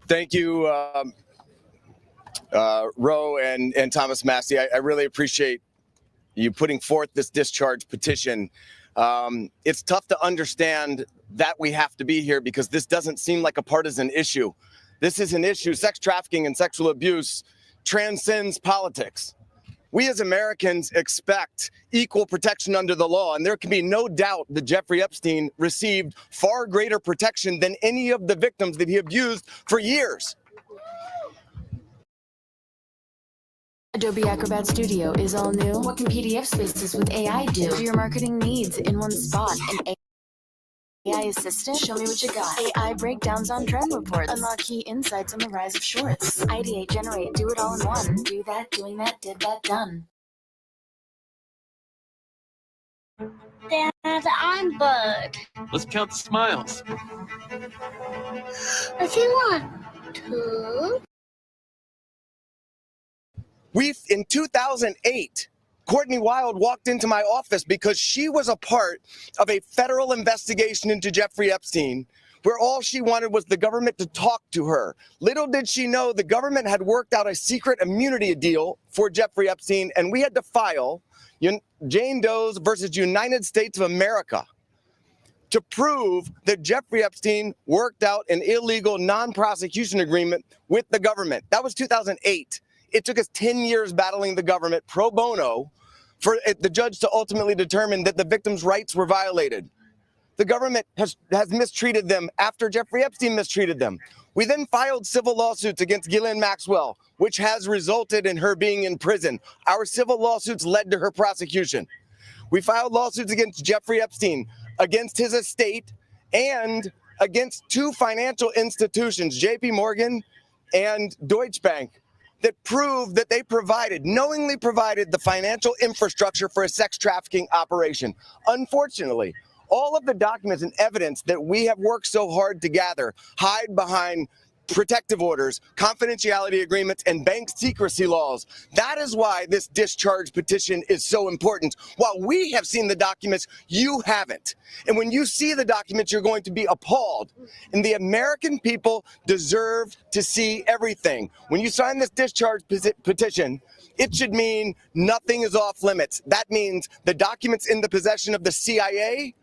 Thank you, Roe and Thomas Massey. I really appreciate you putting forth this discharge petition. It's tough to understand that we have to be here because this doesn't seem like a partisan issue. This is an issue. Sex trafficking and sexual abuse transcends politics. We as Americans expect equal protection under the law, and there can be no doubt that Jeffrey Epstein received far greater protection than any of the victims that he abused for years. Adobe Acrobat Studio is all new. What can PDF spaces with AI do? Do your marketing needs in one spot. An AI assistant? Show me what you got. AI breakdowns on trend reports. Unlock key insights on the rise of shorts. Ideate, generate, do it all in one. Do that, doing that, did that, done. Dad, I'm bored. Let's count the smiles. If you want to. In 2008, Courtney Wild walked into my office because she was a part of a federal investigation into Jeffrey Epstein, where all she wanted was the government to talk to her. Little did she know the government had worked out a secret immunity deal for Jeffrey Epstein, and we had to file Jane Doe's versus United States of America to prove that Jeffrey Epstein worked out an illegal non-prosecution agreement with the government. That was 2008. It took us 10 years battling the government pro bono for the judge to ultimately determine that the victims' rights were violated. The government has mistreated them after Jeffrey Epstein mistreated them. We then filed civil lawsuits against Ghislaine Maxwell, which has resulted in her being in prison. Our civil lawsuits led to her prosecution. We filed lawsuits against Jeffrey Epstein, against his estate, and against two financial institutions, JP Morgan and Deutsche Bank, that proved that they knowingly provided the financial infrastructure for a sex trafficking operation. Unfortunately, all of the documents and evidence that we have worked so hard to gather hide behind protective orders, confidentiality agreements, and bank secrecy laws. That is why this discharge petition is so important. While we have seen the documents, you haven't. And when you see the documents, you're going to be appalled. And the American people deserve to see everything. When you sign this discharge petition, it should mean nothing is off limits. That means the documents in the possession of the CIA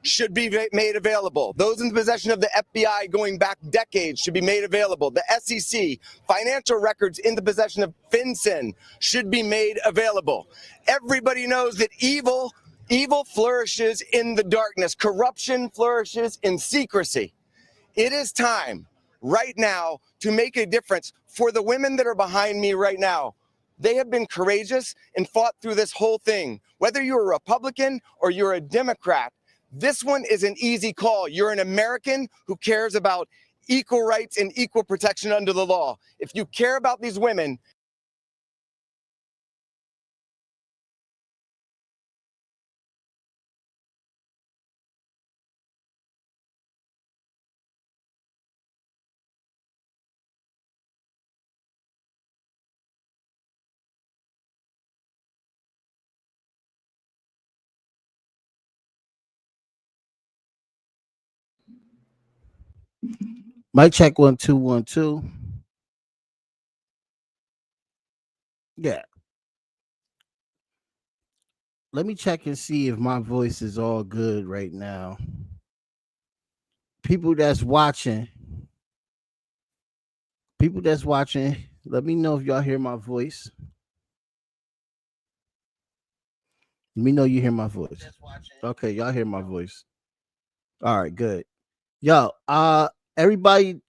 should be made available. Those in the possession of the FBI going back decades should be made available. The SEC, financial records in the possession of FinCEN should be made available. Everybody knows that evil flourishes in the darkness. Corruption flourishes in secrecy. It is time right now to make a difference for the women that are behind me right now. They have been courageous and fought through this whole thing. Whether you're a Republican or you're a Democrat, this one is an easy call. You're an American who cares about equal rights and equal protection under the law. If you care about these women, Mic check 1 2 1 2. Yeah. Let me check and see if my voice is all good right now. People that's watching, let me know if y'all hear my voice. Let me know you hear my voice. Okay, y'all hear my voice. All right, good. Yo, everybody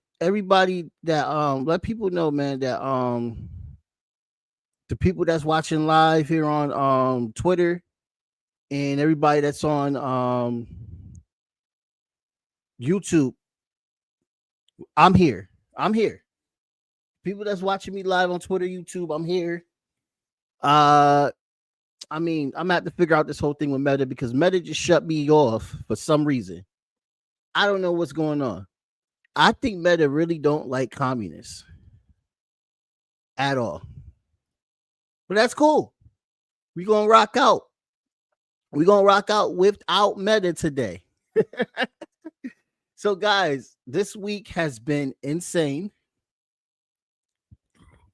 that let people know, man, that the people that's watching live here on Twitter and everybody that's on YouTube, I'm here. People that's watching me live on Twitter, YouTube, I'm here. I mean, I'm gonna have to figure out this whole thing with Meta because Meta just shut me off for some reason. I don't know what's going on. I think Meta really don't like communists at all. But that's cool. We're gonna rock out. We're gonna rock out without Meta today. So, guys, this week has been insane.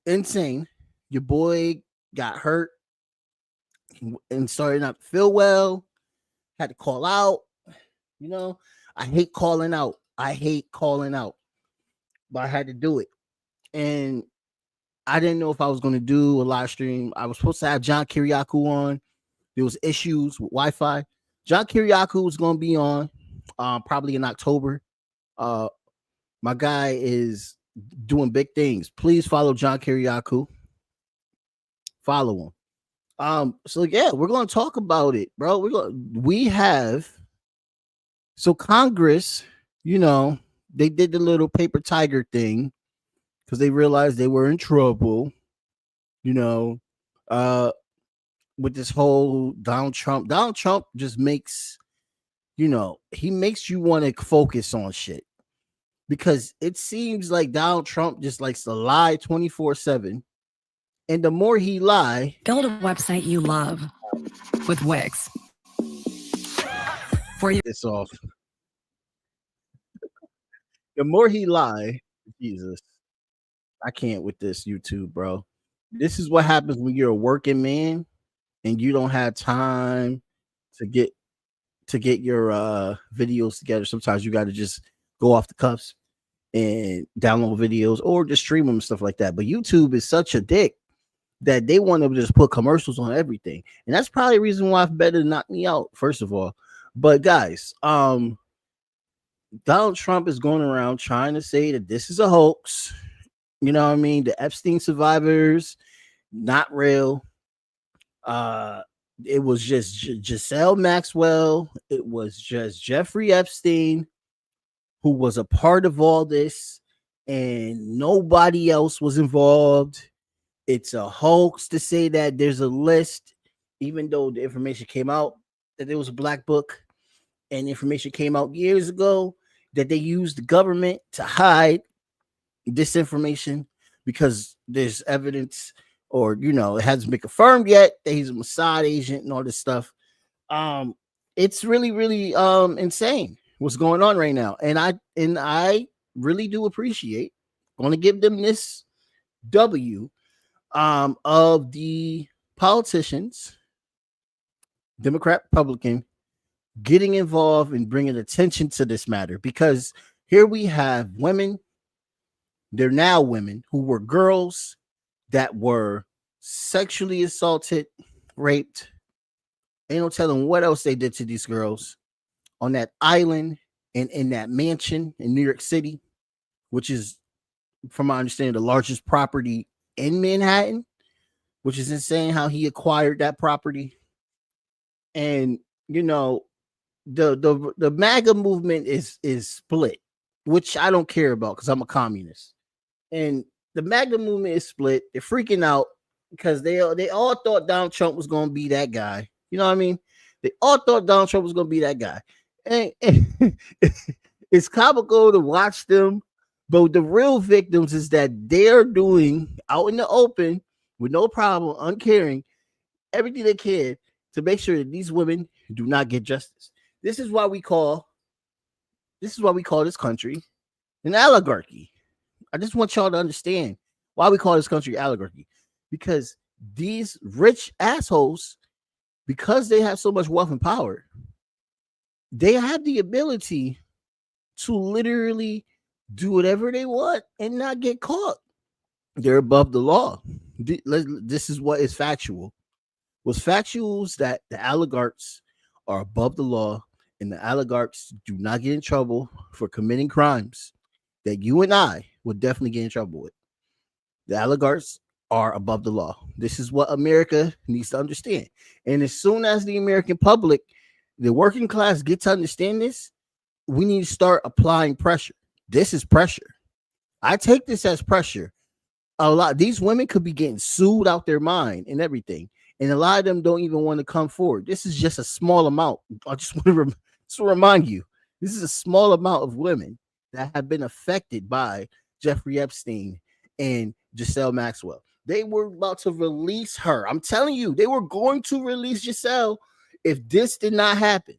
insane. Your boy got hurt and started not to feel well. Had to call out. You know, I hate calling out. But I had to do it. And I didn't know if I was going to do a live stream. I was supposed to have John Kiriakou on. There was issues with Wi-Fi. John Kiriakou was going to be on probably in October. My guy is doing big things. Please follow John Kiriakou. Follow him. So yeah, we're going to talk about it, bro. We have Congress, they did the little paper tiger thing because they realized they were in trouble, with this whole Donald Trump. Donald Trump just makes, he makes you want to focus on shit because it seems like Donald Trump just likes to lie 24/7. And the more he lie, build a website you love with Wix. For you, this off. The more he lie, Jesus, I can't with this YouTube, bro. This is what happens when you're a working man and you don't have time to get your videos together. Sometimes you got to just go off the cuffs and download videos or just stream them and stuff like that. But YouTube is such a dick that they want to just put commercials on everything. And that's probably the reason why it's better to knock me out, first of all. But guys, Donald Trump is going around trying to say that this is a hoax. You know what I mean? The Epstein survivors, not real. It was just Giselle Maxwell. It was just Jeffrey Epstein who was a part of all this, and nobody else was involved. It's a hoax to say that there's a list, even though the information came out that there was a black book, and information came out years ago that they used the government to hide this information because there's evidence, or it hasn't been confirmed yet that he's a Mossad agent and all this stuff. It's really, really insane what's going on right now, and I really do appreciate. Going to give them this W of the politicians, Democrat, Republican, getting involved and bringing attention to this matter, because here we have women. They're now women who were girls that were sexually assaulted, raped. Ain't no telling what else they did to these girls on that island and in that mansion in New York City, which is, from my understanding, the largest property in Manhattan, which is insane how he acquired that property. And the MAGA movement is split, which I don't care about because I'm a communist. And the MAGA movement is split. They're freaking out because they all thought Donald Trump was going to be that guy. You know what I mean? They all thought Donald Trump was going to be that guy. And it's comical to watch them. But the real victims is that they're doing out in the open with no problem, uncaring, everything they can to make sure that these women do not get justice. This is why we call this country an oligarchy. I just want y'all to understand why we call this country oligarchy. Because these rich assholes, because they have so much wealth and power, they have the ability to literally do whatever they want and not get caught. They're above the law. This is what is factual. What's factual is that the oligarchs are above the law, and the oligarchs do not get in trouble for committing crimes that you and I would definitely get in trouble with. The oligarchs are above the law. This is what America needs to understand. And as soon as the American public, the working class, get to understand this, we need to start applying pressure. This is pressure. I take this as pressure. A lot these women could be getting sued out their mind and everything, and a lot of them don't even want to come forward. This is just a small amount. I just want to remind you, this is a small amount of women that have been affected by Jeffrey Epstein and Giselle Maxwell. They were about to release her. I'm telling you, they were going to release Giselle if this did not happen.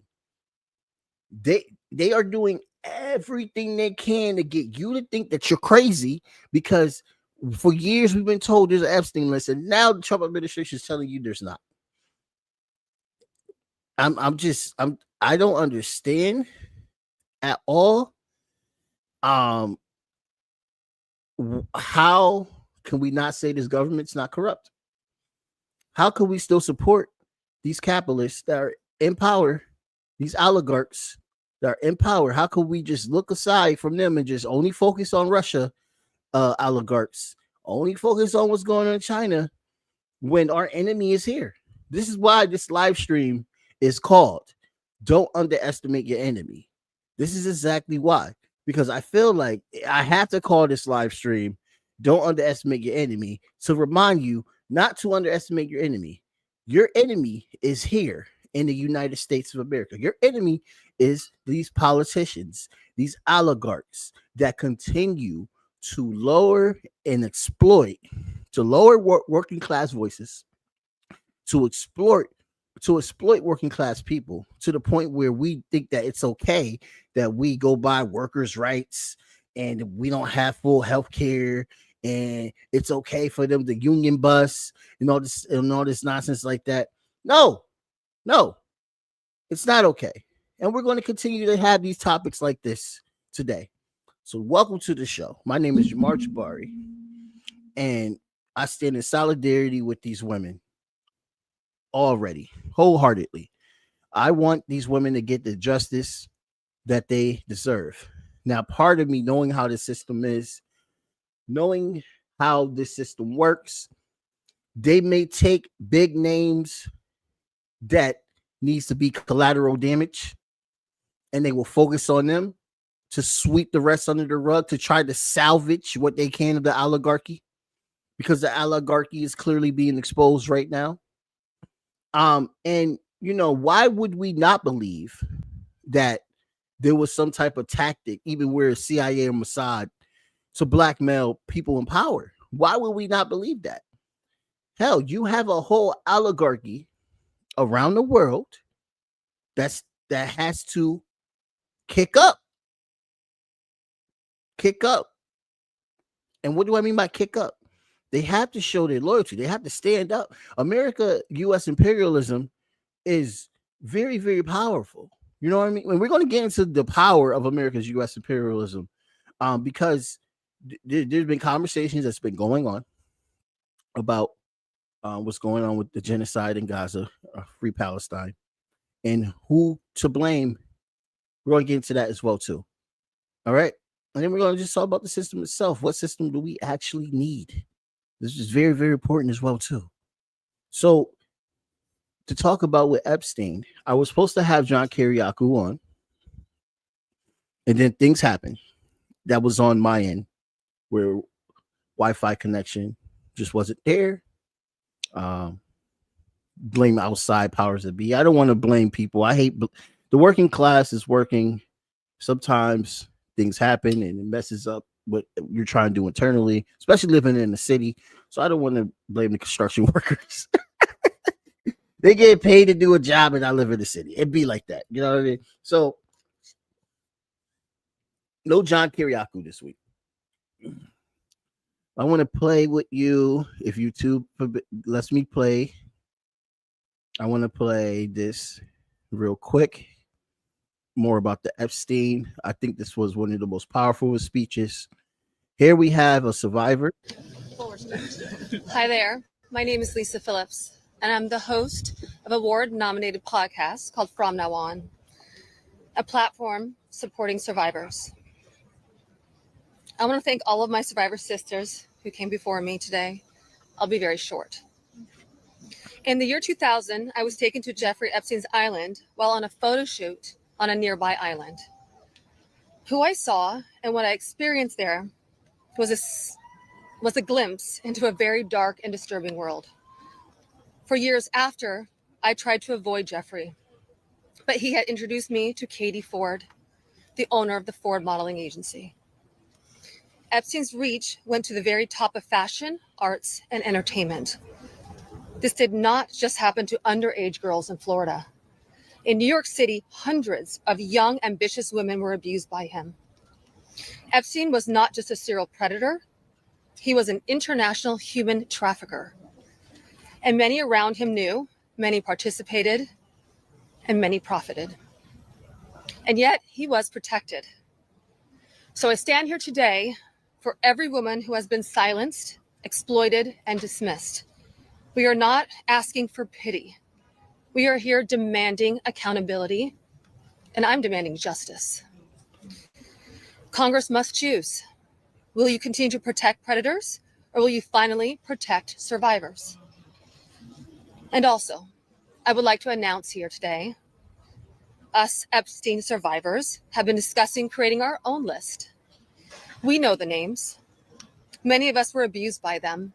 They are doing everything they can to get you to think that you're crazy, because For years, we've been told there's an Epstein list, and now the Trump administration is telling you there's not. I don't understand at all. How can we not say this government's not corrupt? How can we still support these capitalists that are in power, these oligarchs that are in power? How can we just look aside from them and just only focus on Russia oligarchs, only focus on what's going on in China when our enemy is here? This is why this live stream is called Don't Underestimate Your Enemy. This is exactly why, because I feel like I have to call this live stream Don't Underestimate Your Enemy to remind you not to underestimate your enemy. Your enemy is here in the United States of America. Your enemy is these politicians, these oligarchs that continue to lower and exploit, to lower working class voices, to exploit working class people to the point where we think that it's okay that we go by workers' rights and we don't have full health care, and it's okay for them to union bus and all this nonsense like that. No, it's not okay. And we're going to continue to have these topics like this today. So welcome to the show. My name is Jamar Jabari, and I stand in solidarity with these women already, wholeheartedly. I want these women to get the justice that they deserve. Now, part of me, knowing how the system is, knowing how this system works, they may take big names that needs to be collateral damage, and they will focus on them to sweep the rest under the rug, to try to salvage what they can of the oligarchy, because the oligarchy is clearly being exposed right now. And why would we not believe that there was some type of tactic, even where CIA or Mossad, to blackmail people in power? Why would we not believe that? Hell, you have a whole oligarchy around the world that has to kick up. And what do I mean by kick up? They have to show their loyalty. They have to stand up. America, U.S. imperialism is very, very powerful. You know what I mean? When we're going to get into the power of America's U.S. imperialism, because there's been conversations that's been going on about what's going on with the genocide in Gaza, Free Palestine, and who to blame. We're going to get into that as well, too. All right? And then we're going to just talk about the system itself. What system do we actually need? This is very, very important as well, too. So, to talk about with Epstein, I was supposed to have John Kiriakou on, and then things happened. That was on my end, where Wi-Fi connection just wasn't there. Blame outside powers that be. I don't want to blame people. I hate the working class is working. Sometimes things happen and it messes up what you're trying to do internally, especially living in the city. So I don't want to blame the construction workers. They get paid to do a job and I live in the city. It'd be like that. You know what I mean? So no John Kiriakou this week. I want to play with you. If YouTube lets me play, I want to play this real quick. More about the Epstein. I think this was one of the most powerful speeches. Here we have a survivor. Hi there. My name is Lisa Phillips, and I'm the host of a award-nominated podcast called From Now On, a platform supporting survivors. I want to thank all of my survivor sisters who came before me today. I'll be very short. In the year 2000, I was taken to Jeffrey Epstein's island while on a photo shoot on a nearby island. Who I saw and what I experienced there was a glimpse into a very dark and disturbing world. For years after, I tried to avoid Jeffrey, but he had introduced me to Katie Ford, the owner of the Ford Modeling Agency. Epstein's reach went to the very top of fashion, arts, and entertainment. This did not just happen to underage girls in Florida. In New York City, hundreds of young, ambitious women were abused by him. Epstein was not just a serial predator, He was an international human trafficker. And many around him knew, many participated, and many profited. And yet he was protected. So I stand here today for every woman who has been silenced, exploited, and dismissed. We are not asking for pity. We are here demanding accountability, and I'm demanding justice. Congress must choose. Will you continue to protect predators, or will you finally protect survivors? And also, I would like to announce here today, us Epstein survivors have been discussing creating our own list. We know the names. Many of us were abused by them.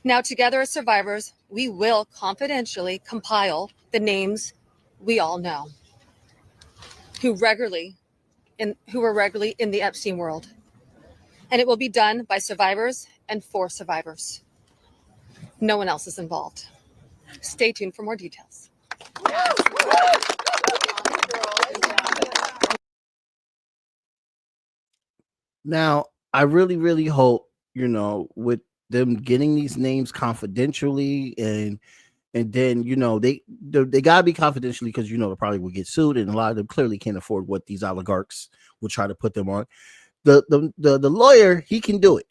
Now, together as survivors, we will confidentially compile the names we all know who were regularly in the Epstein world. And it will be done by survivors and for survivors. No one else is involved. Stay tuned for more details. Now, I really, really hope, with them getting these names confidentially and then they gotta be confidentially because they probably will get sued, and a lot of them clearly can't afford what these oligarchs will try to put them on. The lawyer, he can do it.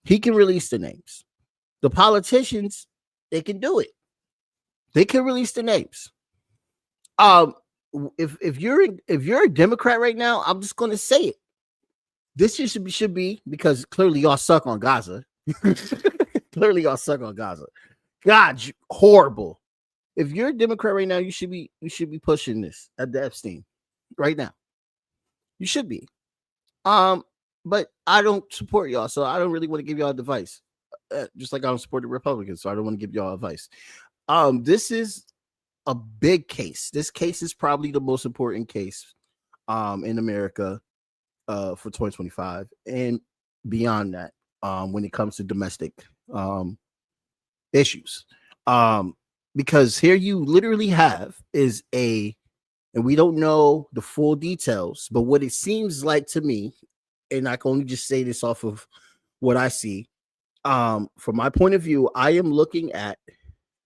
He can release the names. The politicians, they can do it. They can release the names. If you're a Democrat right now, I'm just gonna say it. This should be because clearly y'all suck on Gaza. Clearly y'all suck on Gaza. God, horrible. If you're a Democrat right now, you should be pushing this at the Epstein right now. You should be. But I don't support y'all, so I don't really want to give y'all advice. Just like I don't support the Republicans, so I don't want to give y'all advice. This is a big case. This case is probably the most important case in America for 2025 and beyond that when it comes to domestic issues. Because here you literally have is and we don't know the full details, but what it seems like to me, and I can only just say this off of what I see, from my point of view, I am looking at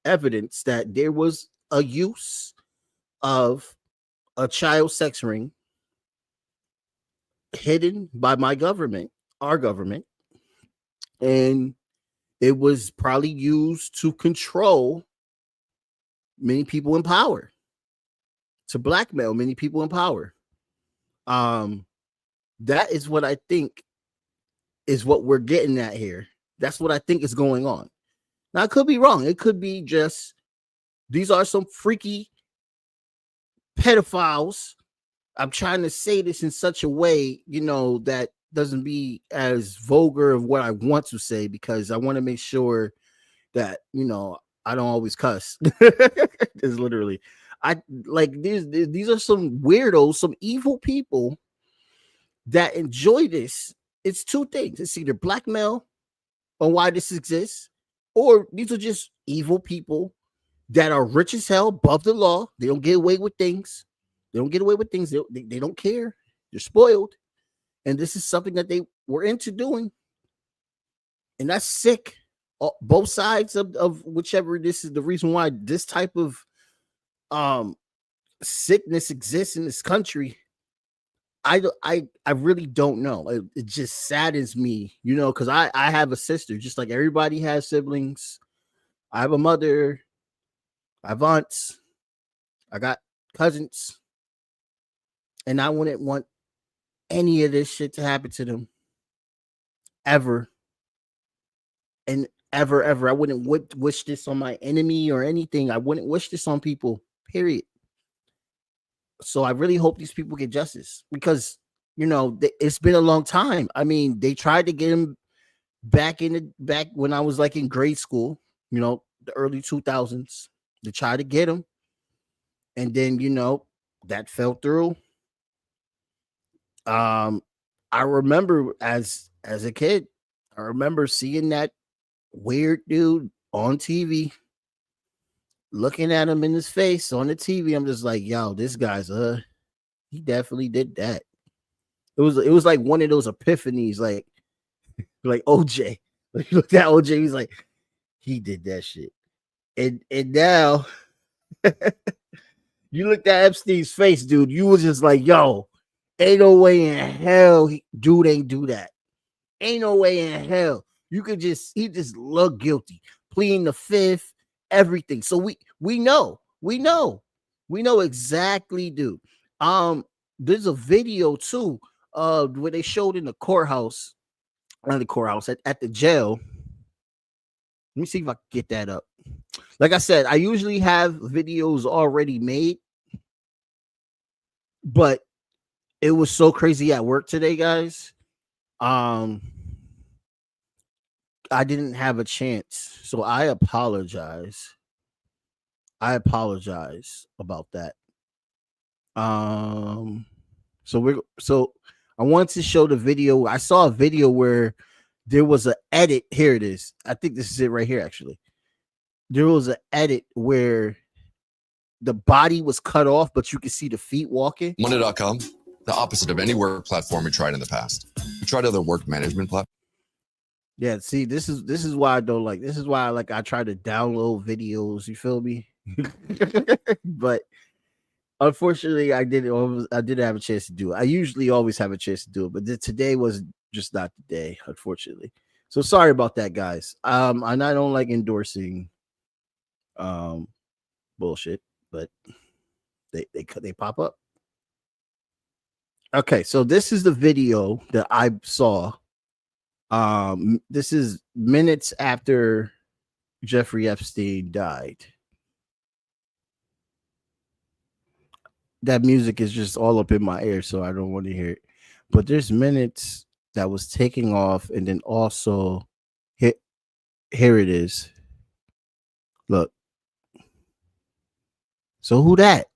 evidence that there was a use of a child sex ring hidden by my government, our government, and it was probably used to control many people in power, to blackmail many people in power. That is what I think is what we're getting at here. That's what I think is going on. Now, I could be wrong. It could be just these are some freaky pedophiles. I'm trying to say this in such a way, that doesn't be as vulgar of what I want to say, because I want to make sure that, I don't always cuss. It's literally, I like these are some weirdos, some evil people that enjoy this. It's two things. It's either blackmail on why this exists, or these are just evil people that are rich as hell, above the law. They don't get away with things. They don't care. They're spoiled. And this is something that they were into doing. And that's sick. Both sides of whichever, this is the reason why this type of sickness exists in this country. I really don't know. It just saddens me, because I have a sister, just like everybody has siblings. I have a mother. I have aunts. I got cousins. And I wouldn't want any of this shit to happen to them ever. And ever. I wouldn't wish this on my enemy or anything. I wouldn't wish this on people, period. So I really hope these people get justice, because, it's been a long time. I mean, they tried to get him back when I was like in grade school, the early 2000s. They tried to get him. And then, that fell through. I remember as a kid, I remember seeing that weird dude on TV, looking at him in his face on the TV. I'm just like, yo, this guy's he definitely did that. It was like one of those epiphanies, like, like OJ. Like, you looked at OJ, he's like, he did that shit. And now you looked at Epstein's face, dude. You was just like, yo, ain't no way in hell dude ain't do that. Ain't no way in hell. He just looked guilty, pleading the fifth, everything. So we know exactly, dude. There's a video too, where they showed in the courthouse, not the courthouse, at the jail. Let me see if I can get that up. Like I said, I usually have videos already made, but it was so crazy at work today, guys. I didn't have a chance, so I apologize. I apologize about that. So I wanted to show the video. I saw a video where there was an edit. Here it is. I think this is it right here, actually. There was an edit where the body was cut off, but you could see the feet walking. Monday.com, the opposite of any work platform we tried in the past. We tried other work management platforms. Yeah, see, this is why I don't like. This is why I try to download videos. You feel me? But unfortunately, I didn't have a chance to do it. I usually always have a chance to do it, but today was just not the day, unfortunately. So sorry about that, guys. And I don't like endorsing bullshit, but they pop up. Okay, so this is the video that I saw. This is minutes after Jeffrey Epstein died. That music is just all up in my ear, so I don't want to hear it. But there's minutes that was taking off, and then also here it is. Look. So who that?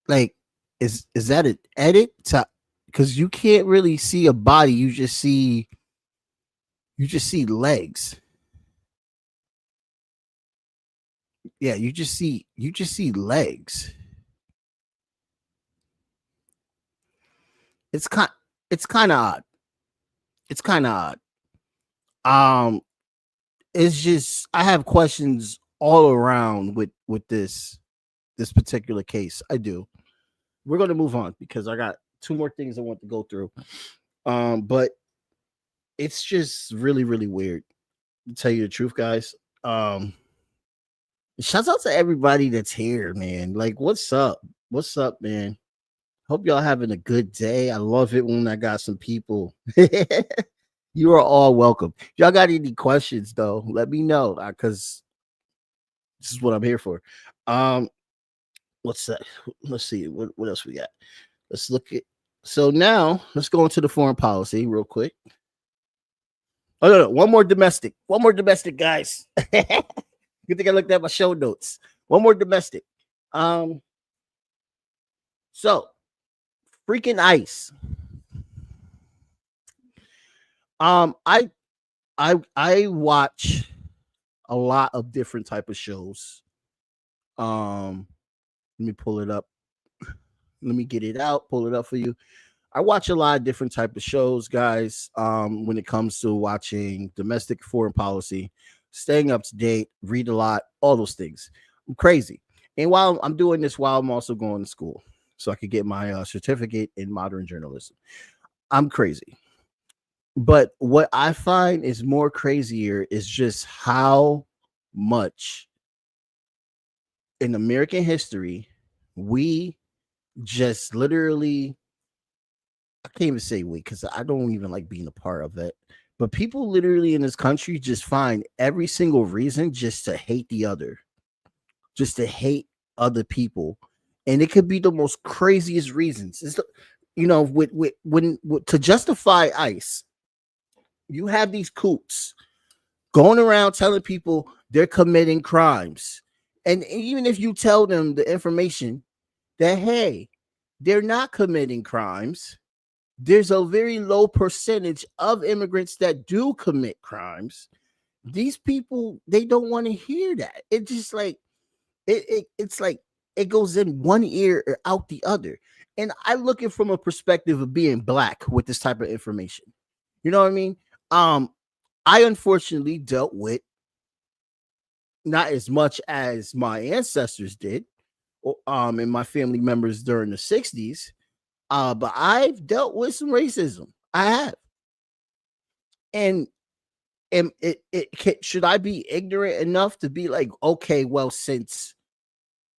Like, is that an edit? Because you can't really see a body, you just see legs. Yeah, you just see legs. It's kind of odd. It's kind of odd. It's just, I have questions all around with this particular case. I do. We're going to move on because I got two more things I want to go through. But it's just really, really weird, to tell you the truth, guys. Shouts out to everybody that's here, man. Like, what's up? What's up, man? Hope y'all having a good day. I love it when I got some people. You are all welcome. If y'all got any questions, though, let me know, because this is what I'm here for. What's that? Let's see. What else we got? Let's look at. So now let's go into the foreign policy real quick. Oh, no. One more domestic, guys. Good thing I looked at my show notes. One more domestic. So freaking ICE. I watch a lot of different type of shows. Let me pull it up. Let me get it out, pull it up for you. I watch a lot of different type of shows, guys. When it comes to watching domestic foreign policy, staying up to date, read a lot, all those things. I'm crazy. And while I'm doing this, while I'm also going to school, so I could get my certificate in modern journalism. I'm crazy. But what I find is more crazier is just how much in American history we just literally, I can't even say we, because I don't even like being a part of it, but people literally in this country just find every single reason just to hate the other, just to hate other people. And it could be the most craziest reasons. It's, when to justify ICE, you have these coots going around telling people they're committing crimes. And even if you tell them the information that, hey, they're not committing crimes, there's a very low percentage of immigrants that do commit crimes. These people, they don't want to hear that. It's just like, it's like it goes in one ear or out the other. And I look at from a perspective of being black with this type of information. You know what I mean? I unfortunately dealt with not as much as my ancestors did, and my family members during the 60s. But I've dealt with some racism. I have. And should I be ignorant enough to be like, okay, well, since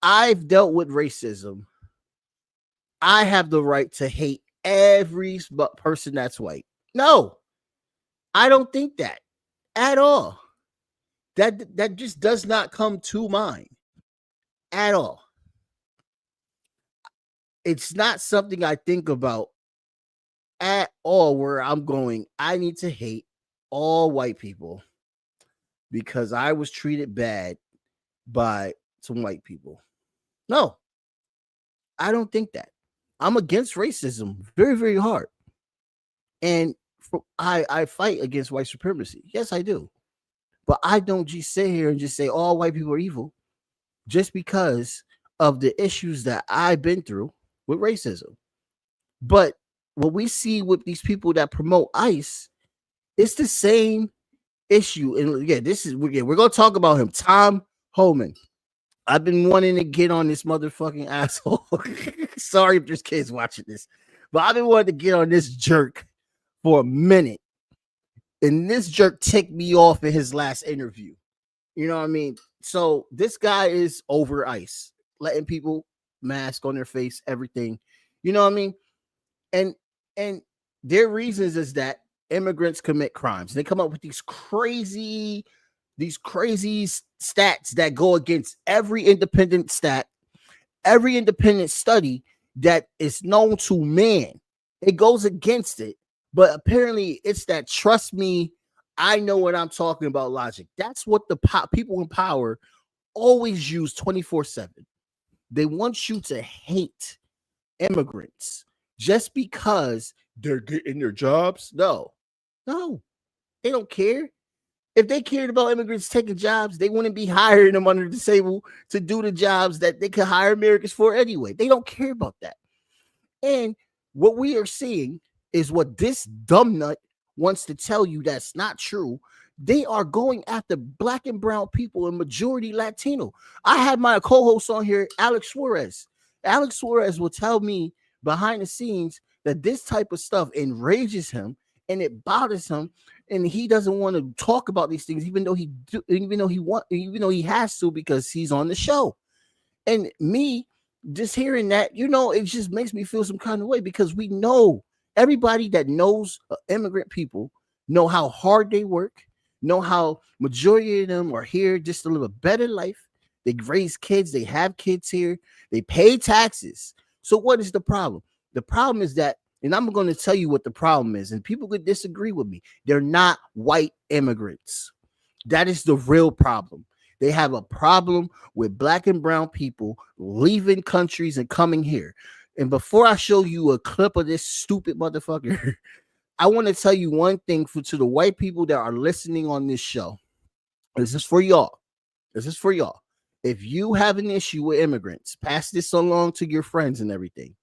I've dealt with racism, I have the right to hate every person that's white? No, I don't think that at all. That just does not come to mind at all. It's not something I think about at all where I'm going, I need to hate all white people because I was treated bad by some white people. No, I don't think that. I'm against racism very, very hard. And I fight against white supremacy. Yes, I do. But I don't just sit here and just say all white people are evil just because of the issues that I've been through with racism. But what we see with these people that promote ICE, it's the same issue. And yeah, we're gonna talk about him, Tom Homan. I've been wanting to get on this motherfucking asshole. Sorry if there's kids watching this, but I've been wanting to get on this jerk for a minute. And this jerk ticked me off in his last interview. You know what I mean? So this guy is over ICE, letting people mask on their face, everything. You know what I mean? And their reasons is that immigrants commit crimes. They come up with these crazy stats that go against every independent stat, every independent study that is known to man. It goes against it. But apparently it's that trust me, I know what I'm talking about logic. That's what the people in power always use 24/7. They want you to hate immigrants just because they're getting their jobs. No, they don't care. If they cared about immigrants taking jobs, they wouldn't be hiring them under the table to do the jobs that they could hire Americans for anyway. They don't care about that. And what we are seeing is what this dumb nut wants to tell you that's not true. They are going after black and brown people and majority Latino. I had my co-host on here, Alex Suarez. Alex Suarez will tell me behind the scenes that this type of stuff enrages him and it bothers him, and he doesn't want to talk about these things, even though he has to because he's on the show. And me just hearing that, it just makes me feel some kind of way because we know everybody that knows immigrant people know how hard they work, know how majority of them are here just to live a better life. They raise kids, they have kids here, they pay taxes. So what is the problem? The problem is that, and I'm going to tell you what the problem is, and people could disagree with me. They're not white immigrants. That is the real problem. They have a problem with black and brown people leaving countries and coming here. And before I show you a clip of this stupid motherfucker, I want to tell you one thing to the white people that are listening on this show. This is for y'all. If you have an issue with immigrants, pass this along to your friends and everything.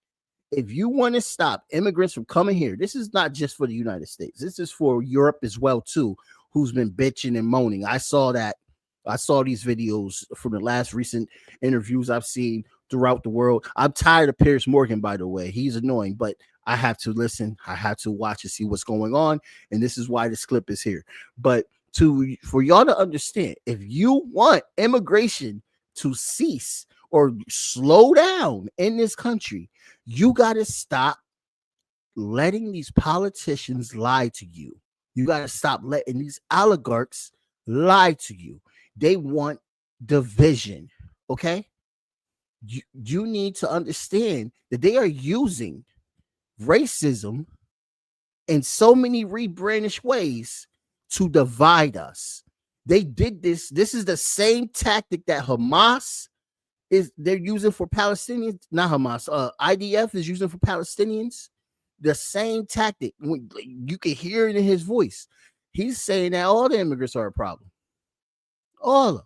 If you want to stop immigrants from coming here, this is not just for the United States. This is for Europe as well, too, who's been bitching and moaning. I saw these videos from the last recent interviews I've seen throughout the world. I'm tired of Piers Morgan, by the way. He's annoying, but I have to listen. I have to watch and see what's going on. And this is why this clip is here. But for y'all to understand, if you want immigration to cease or slow down in this country, you got to stop letting these politicians lie to you. You got to stop letting these oligarchs lie to you. They want division, okay? You need to understand that they are using racism in so many rebrandish ways to divide us. They did this. This is the same tactic that they're using for Palestinians, not Hamas. IDF is using for Palestinians. The same tactic. You can hear it in his voice. He's saying that all the immigrants are a problem. All of them.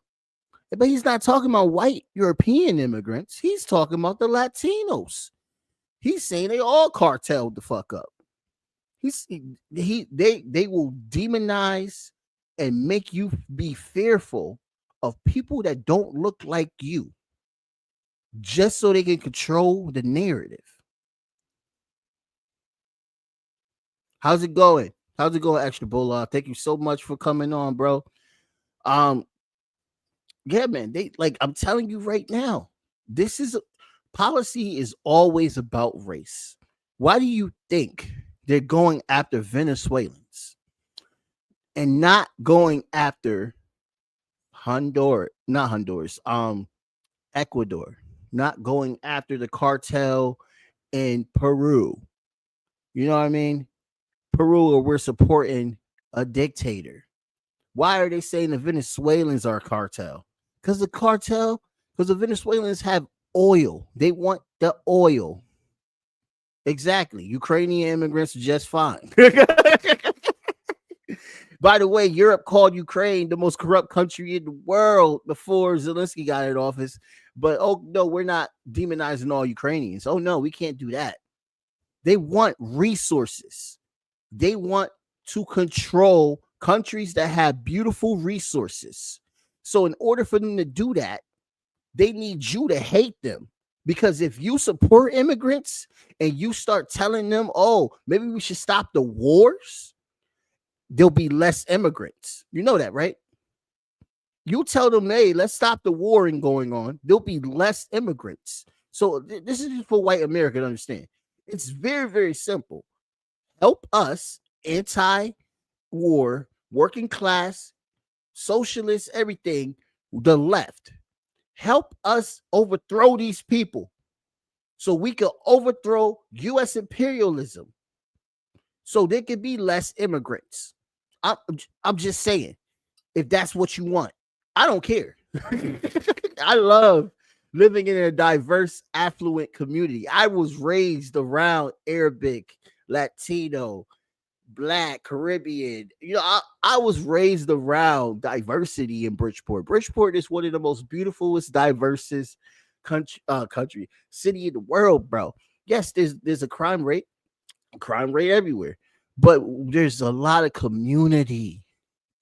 But he's not talking about white European immigrants. He's talking about the Latinos. He's saying they all carteled the fuck up. They will demonize and make you be fearful of people that don't look like you, just so they can control the narrative. How's it going? How's it going, Extra Bull? Thank you so much for coming on, bro. Yeah, man. I'm telling you right now, policy is always about race. Why do you think they're going after Venezuelans and not going after Ecuador, not going after the cartel in Peru? You know what I mean? Peru, we're supporting a dictator. Why are they saying the Venezuelans are a cartel? Because the Venezuelans have oil. They want the oil. Exactly. Ukrainian immigrants are just fine. By the way, Europe called Ukraine the most corrupt country in the world before Zelensky got in office. But oh no, we're not demonizing all Ukrainians. Oh no, we can't do that. They want resources. They want to control countries that have beautiful resources. So in order for them to do that, they need you to hate them. Because if you support immigrants and you start telling them, oh, maybe we should stop the wars, there'll be less immigrants. You know that, right? You tell them, hey, let's stop the warring going on. There'll be less immigrants. So this is just for white America to understand. It's very, very simple. Help us, anti-war, working class, socialists, everything, the left. Help us overthrow these people so we can overthrow U.S. imperialism so there can be less immigrants. I'm just saying, if that's what you want, I don't care. I love living in a diverse, affluent community. I was raised around Arabic, Latino, Black, Caribbean. You know, I was raised around diversity in Bridgeport. Bridgeport is one of the most beautifulest, diversest country city in the world, bro. Yes, there's a crime rate everywhere, but there's a lot of community,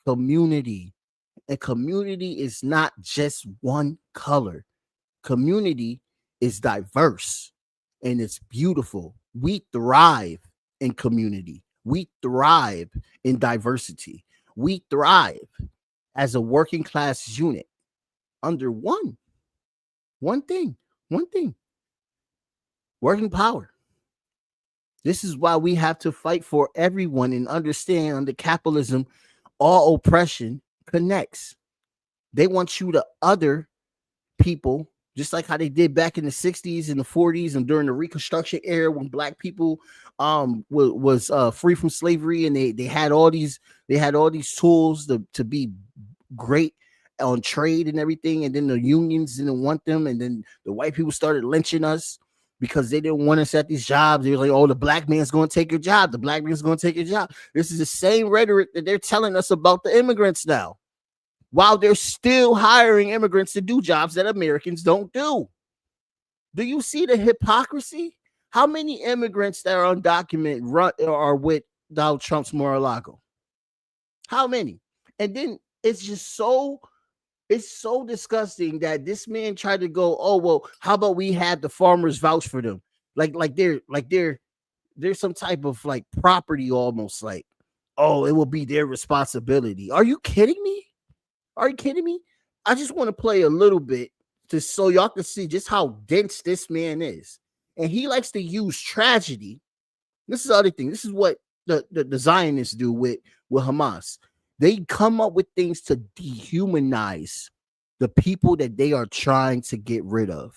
and community is not just one color. Community is diverse and it's beautiful. We thrive in community. We thrive in diversity. We thrive as a working class unit under one thing, working power. This is why we have to fight for everyone and understand under capitalism, all oppression connects. They want you to other people, just like how they did back in the 60s and the 40s and during the Reconstruction era when black people was free from slavery, and they had all these tools to be great on trade and everything, and then the unions didn't want them, and then the white people started lynching us because they didn't want us at these jobs. They were like, oh, the black man's going to take your job. The black man's going to take your job. This is the same rhetoric that they're telling us about the immigrants now, while they're still hiring immigrants to do jobs that Americans don't do. Do you see the hypocrisy? How many immigrants that are undocumented are with Donald Trump's Mar-a-Lago? How many? And then it's just so disgusting that this man tried to go, oh, well, how about we have the farmers vouch for them? Like they're some type of like property, almost like, oh, it will be their responsibility. Are you kidding me? I just want to play a little bit so y'all can see just how dense this man is. And he likes to use tragedy. This is the other thing. This is what the Zionists do with Hamas. They come up with things to dehumanize the people that they are trying to get rid of.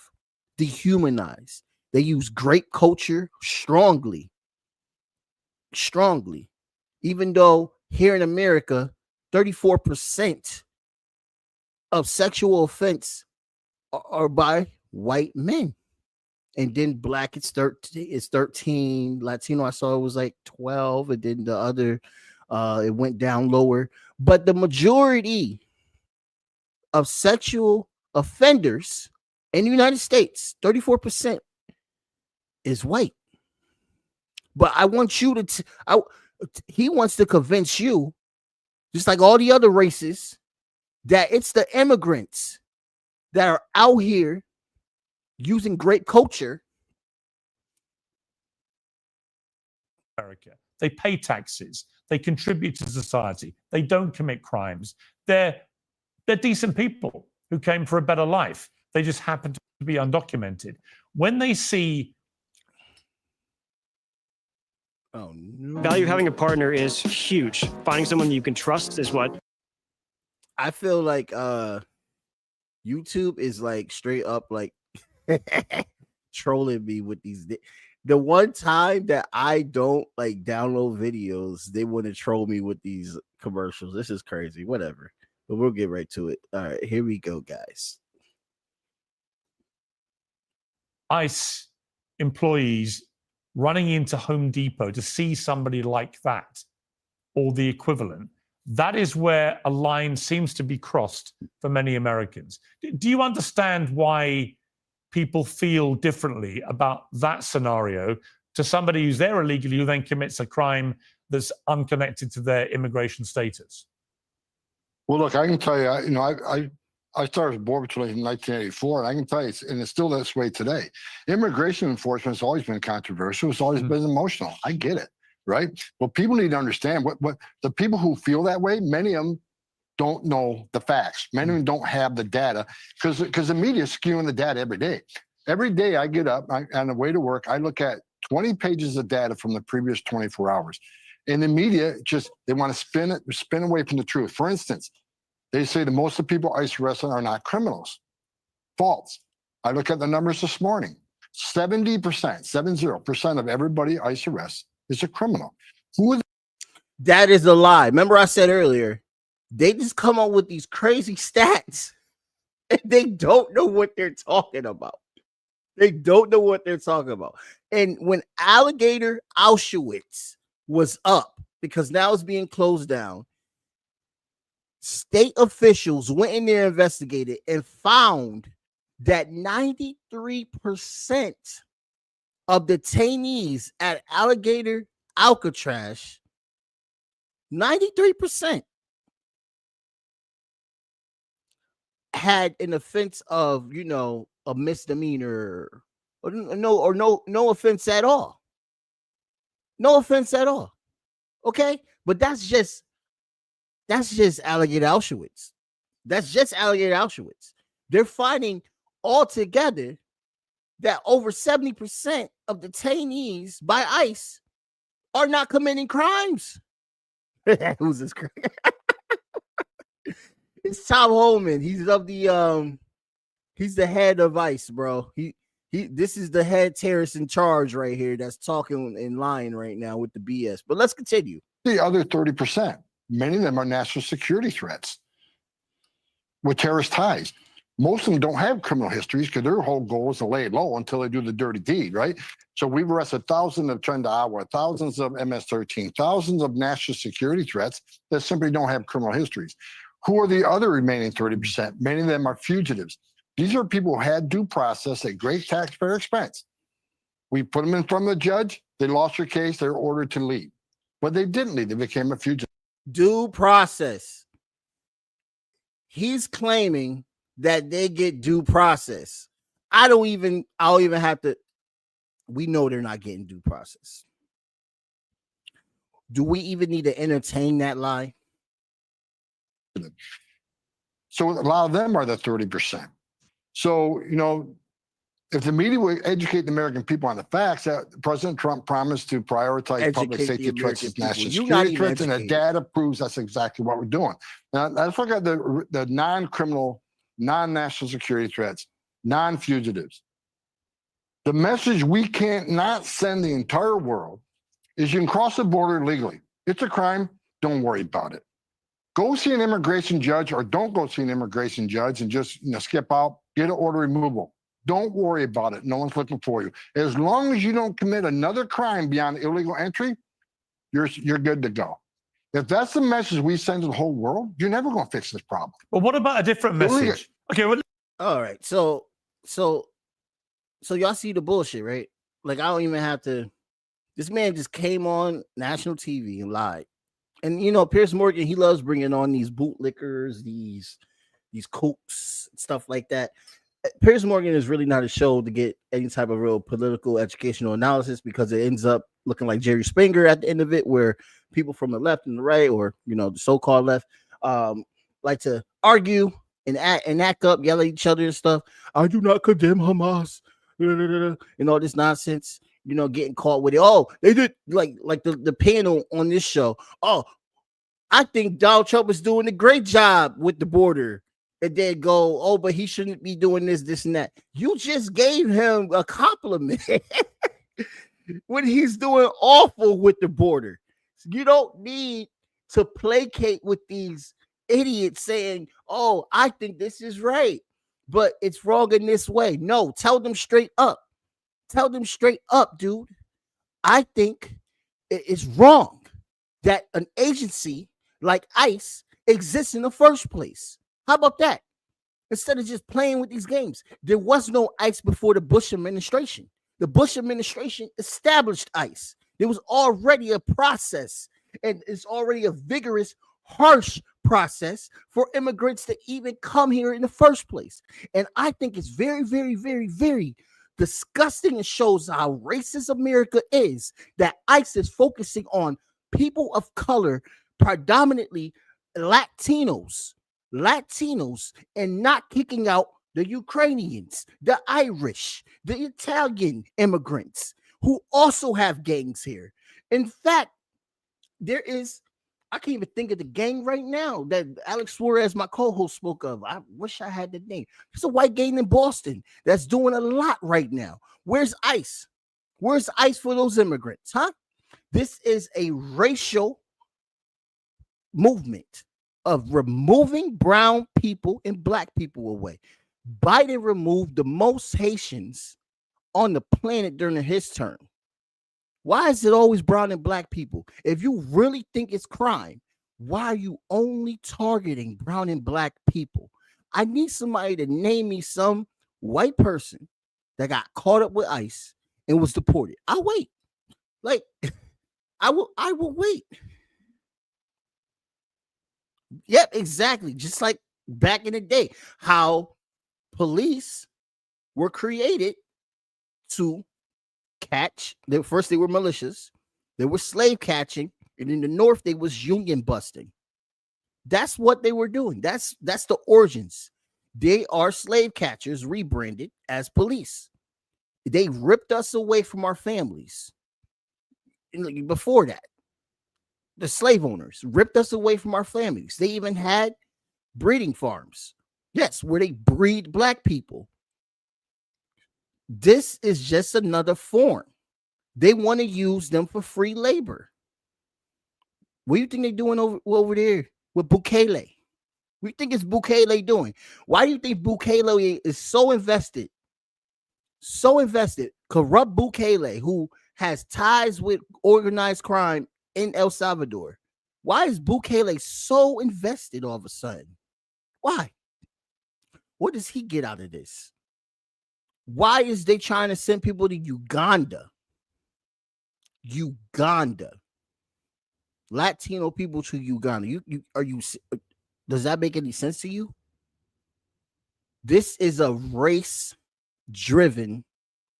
Dehumanize. They use grape culture strongly. Even though here in America, 34% of sexual offense are by white men. And then black, it's 13. Latino, I saw it was like 12. And then the other, it went down lower. But the majority of sexual offenders in the United States, 34%, is white. But I want you to. He wants to convince you, just like all the other races, that it's the immigrants that are out here using great culture. America. They pay taxes. They contribute to society. They don't commit crimes. They're decent people who came for a better life. They just happen to be undocumented. When they see value of having a partner is huge. Finding someone you can trust is what I feel like YouTube is like straight up like trolling me with these. The one time that I don't like download videos, they want to troll me with these commercials. This is crazy. Whatever. But we'll get right to it. All right, here we go, guys. ICE employees running into Home Depot to see somebody like that or the equivalent, that is where a line seems to be crossed for many Americans. Do you understand why people feel differently about that scenario to somebody who's there illegally who then commits a crime that's unconnected to their immigration status? Well, look, I can tell you, I started with Border Patrol in 1984, and I can tell you, and it's still this way today. Immigration enforcement has always been controversial. It's always been emotional. I get it, right? But people need to understand what the people who feel that way, many of them don't know the facts. Many of them don't have the data because the media is skewing the data every day. Every day I get up on the way to work, I look at 20 pages of data from the previous 24 hours. And the media they want to spin away from the truth. For instance, they say that most of the people ICE arrested are not criminals. False. I look at the numbers this morning. 70% of everybody ICE arrests is a criminal. That is a lie. Remember I said earlier, they just come up with these crazy stats and they don't know what they're talking about. They don't know what they're talking about. And when Alligator Auschwitz was up, because now it's being closed down, state officials went in there, investigated, and found that 93% of detainees at Alligator Alcatraz, 93% had an offense of, a misdemeanor or no offense at all. No offense at all. Okay? But that's just Alligator Auschwitz. That's just Alligator Auschwitz. They're finding altogether that over 70% of detainees by ICE are not committing crimes. Who's this? It's Tom Holman. He's of the he's the head of ICE, bro. This is the head terrorist in charge right here that's talking in line right now with the BS. But let's continue. The other 30%, many of them are national security threats with terrorist ties. Most of them don't have criminal histories because their whole goal is to lay low until they do the dirty deed, right? So we've arrested thousands of Trendawa, thousands of MS-13, thousands of national security threats that simply don't have criminal histories. Who are the other remaining 30%? Many of them are fugitives. These are people who had due process at great taxpayer expense. We put them in front of the judge. They lost their case. They were ordered to leave. But they didn't leave. They became a fugitive. Due process. He's claiming that they get due process. I'll even have to. We know they're not getting due process. Do we even need to entertain that lie? So a lot of them are the 30%. So, if the media would educate the American people on the facts, that President Trump promised to prioritize public safety threats as national security threats, and the data proves that's exactly what we're doing. Now, let's look at the non-criminal, non-national security threats, non-fugitives. The message we can't not send the entire world is you can cross the border legally. It's a crime. Don't worry about it. Go see an immigration judge or don't go see an immigration judge and just skip out, get an order removal. Don't worry about it. No one's looking for you. As long as you don't commit another crime beyond illegal entry, you're good to go. If that's the message we send to the whole world, you're never going to fix this problem. Well, what about a different message? Okay. Well, all right. So y'all see the bullshit, right? Like I don't even have to This man just came on national TV and lied. And you know, Piers Morgan, he loves bringing on these bootlickers, these kooks, stuff like that. Piers Morgan is really not a show to get any type of real political educational analysis, because it ends up looking like Jerry Springer at the end of it, where people from the left and the right, or you know, the so-called left, like to argue and act up, yell at each other and stuff. I do not condemn Hamas, and all this nonsense. You know, getting caught with it. Oh, they did like the panel on this show. Oh, I think Donald Trump is doing a great job with the border. And then go, oh, but he shouldn't be doing this, and that. You just gave him a compliment when he's doing awful with the border. You don't need to placate with these idiots saying, oh, I think this is right, but it's wrong in this way. No, tell them straight up. Tell them straight up, dude. I think it is wrong that an agency like ICE exists in the first place. How about that? Instead of just playing with these games. There was no ICE before the Bush administration. The Bush administration established ICE. There was already a process, and it's already a vigorous, harsh process for immigrants to even come here in the first place. And I think it's very, very, very, very disgusting, and shows how racist America is, that ICE is focusing on people of color, predominantly Latinos, and not kicking out the Ukrainians, the Irish, the Italian immigrants who also have gangs here. In fact, there is, I can't even think of the gang right now that Alex Suarez, my co-host, spoke of. I wish I had the name. There's a white gang in Boston that's doing a lot right now. Where's ICE? Where's ICE for those immigrants, huh? This is a racial movement of removing brown people and black people away. Biden removed the most Haitians on the planet during his term. Why is it always brown and black people? If you really think it's crime, why are you only targeting brown and black people? I need somebody to name me some white person that got caught up with ICE and was deported. I'll wait. Like, I will wait. Yep, exactly. Just like back in the day, how police were created to catch. First they were militias, they were slave catching, and in the North they was union busting. That's what they were doing. That's the origins. They are slave catchers rebranded as police. They ripped us away from our families. Before that, the slave owners ripped us away from our families. They even had breeding farms, yes, where they breed black people. This is just another form. They want to use them for free labor. What do you think they're doing over there with Bukele? What do you think is Bukele doing? Why do you think Bukele is so invested? So invested. Corrupt Bukele, who has ties with organized crime in El Salvador. Why is Bukele so invested all of a sudden? Why? What does he get out of this? Why is they trying to send people to Uganda? Latino people to Uganda. Does that make any sense to you? This is a race-driven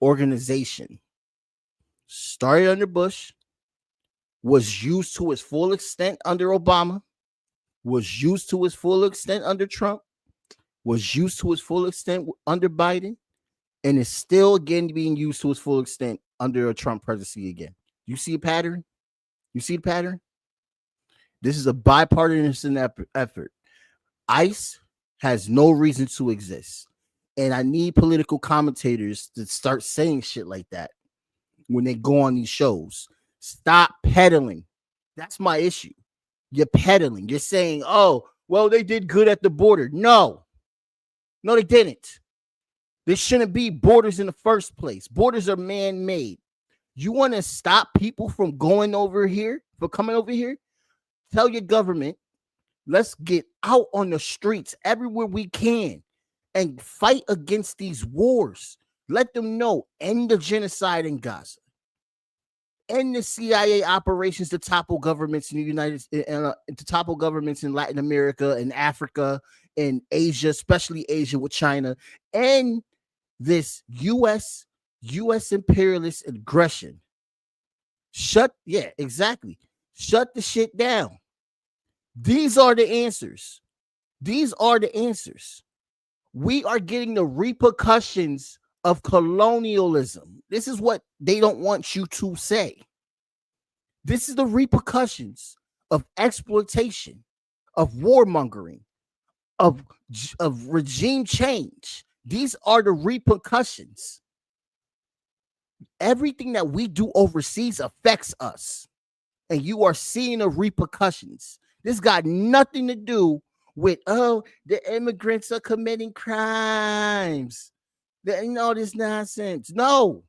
organization. Started under Bush, was used to its full extent under Obama, was used to its full extent under Trump, was used to its full extent under Biden, and is still again being used to its full extent under a Trump presidency again. You see a pattern? You see the pattern? This is a bipartisan effort. ICE has no reason to exist. And I need political commentators to start saying shit like that when they go on these shows. Stop peddling. That's my issue. You're peddling. You're saying, oh, well, they did good at the border. No, they didn't. There shouldn't be borders in the first place. Borders are man-made. You want to stop people from going over here, for coming over here? Tell your government, let's get out on the streets everywhere we can and fight against these wars. Let them know, end the genocide in Gaza. and the CIA operations to topple governments in the to topple governments in Latin America and Africa and Asia, especially Asia with China, and this U.S. imperialist aggression. Shut the shit down. These are the answers. We are getting the repercussions of colonialism. This is what they don't want you to say. This is the repercussions of exploitation, of warmongering, of regime change. These are the repercussions. Everything that we do overseas affects us, and you are seeing the repercussions. This got nothing to do with, the immigrants are committing crimes. All this nonsense. No,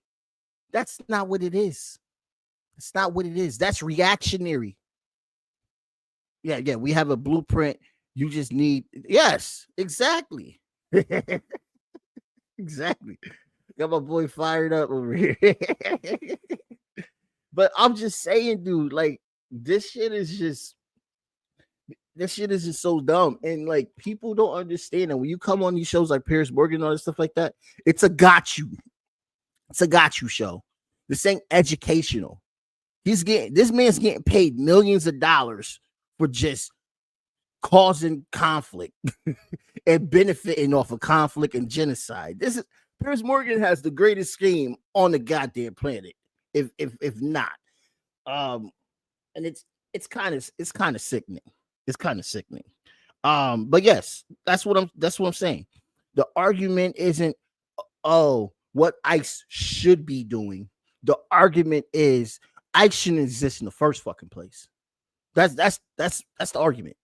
that's not what it is. It's not what it is. That's reactionary. Yeah, we have a blueprint. You just need, yes, exactly. Exactly. Got my boy fired up over here. But I'm just saying, dude, like, this shit is just so dumb. And like, people don't understand that when you come on these shows like Piers Morgan and all this stuff like that, it's a got you show. This ain't educational. This man's getting paid millions of dollars for just causing conflict and benefiting off of conflict and genocide. Piers Morgan has the greatest scheme on the goddamn planet, if not. And it's kind of sickening. It's kind of sickening. But yes, that's what I'm saying. The argument isn't, what ICE should be doing. The argument is ICE shouldn't exist in the first fucking place. That's the argument.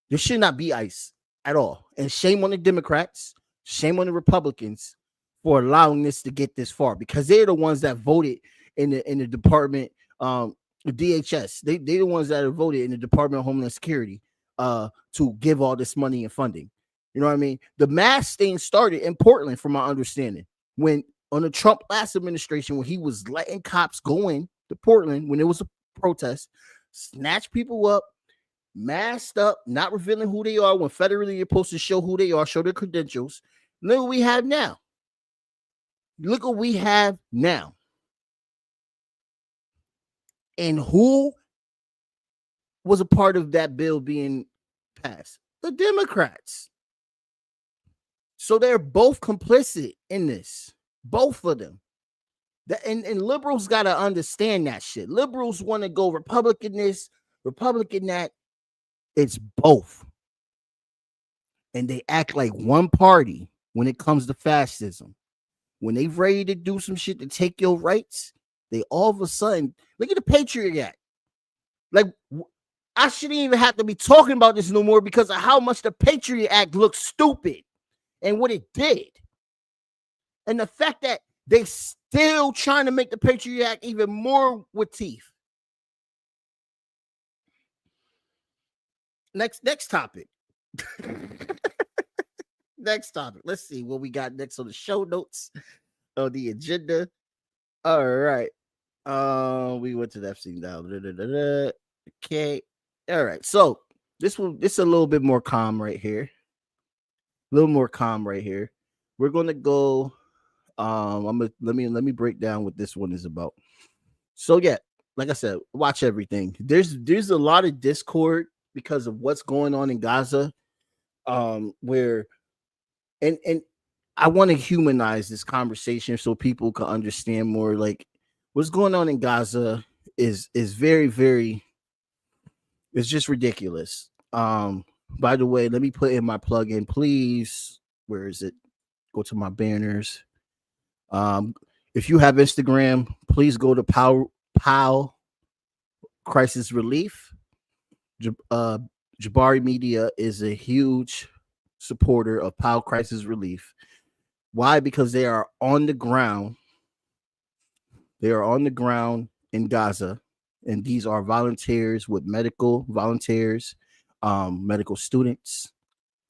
There should not be ICE at all. And shame on the Democrats, shame on the Republicans for allowing this to get this far, because they're the ones that voted in the department, the DHS. They're the ones that have voted in the Department of Homeland Security to give all this money and funding. You know what I mean? The mass thing started in Portland, from my understanding, when on the Trump last administration, when he was letting cops go in to Portland when it was a protest, snatch people up, masked up, not revealing who they are when federally you're supposed to show who they are, show their credentials. Look what we have now. And who was a part of that bill being passed? The Democrats. So they're both complicit in this. Both of them. And liberals got to understand that shit. Liberals want to go Republican this, Republican that. It's both. And they act like one party when it comes to fascism. When they ready to do some shit to take your rights, they all of a sudden, look at the Patriot Act. Like, I shouldn't even have to be talking about this no more because of how much the Patriot Act looks stupid and what it did. And the fact that they still trying to make the Patriot Act even more with teeth. Next topic. Next topic. Let's see what we got next on the show notes of the agenda. All right. We went to the Epstein down. Okay. All right. So this is a little bit more calm right here. We're gonna go. Let me break down what this one is about. So yeah, like I said, watch everything. There's a lot of discord because of what's going on in Gaza. Where and I want to humanize this conversation so people can understand more. Like, what's going on in Gaza is very, very, it's just ridiculous. By the way, let me put in my plug-in, please. Where is it? Go to my banners. If you have Instagram, please go to POW Crisis Relief. Jabari Media is a huge supporter of POW Crisis Relief. Why? Because they are on the ground. They are on the ground in Gaza, and these are volunteers with medical volunteers, medical students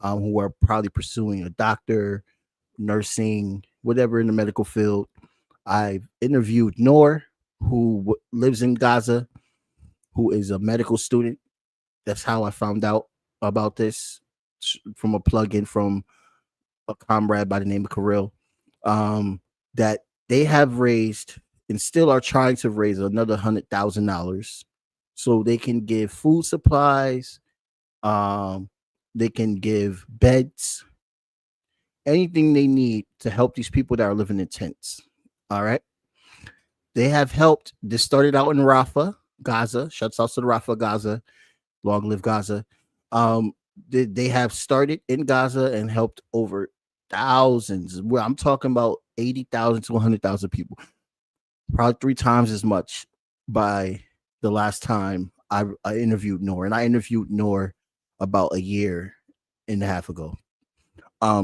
who are probably pursuing a doctor, nursing, whatever in the medical field. I've interviewed Noor, who lives in Gaza, who is a medical student. That's how I found out about this, from a plug-in from a comrade by the name of Kirill. That they have raised and still are trying to raise another $100,000 so they can give food supplies, they can give beds, anything they need to help these people that are living in tents. All right. They have helped. This started out in Rafah, Gaza. Shouts out to the Rafah, Gaza. Long live Gaza. They have started in Gaza and helped over thousands. Well, I'm talking about 80,000 to 100,000 people. Probably 3 times as much by the last time I interviewed Noor. And I interviewed Noor about a year and a half ago.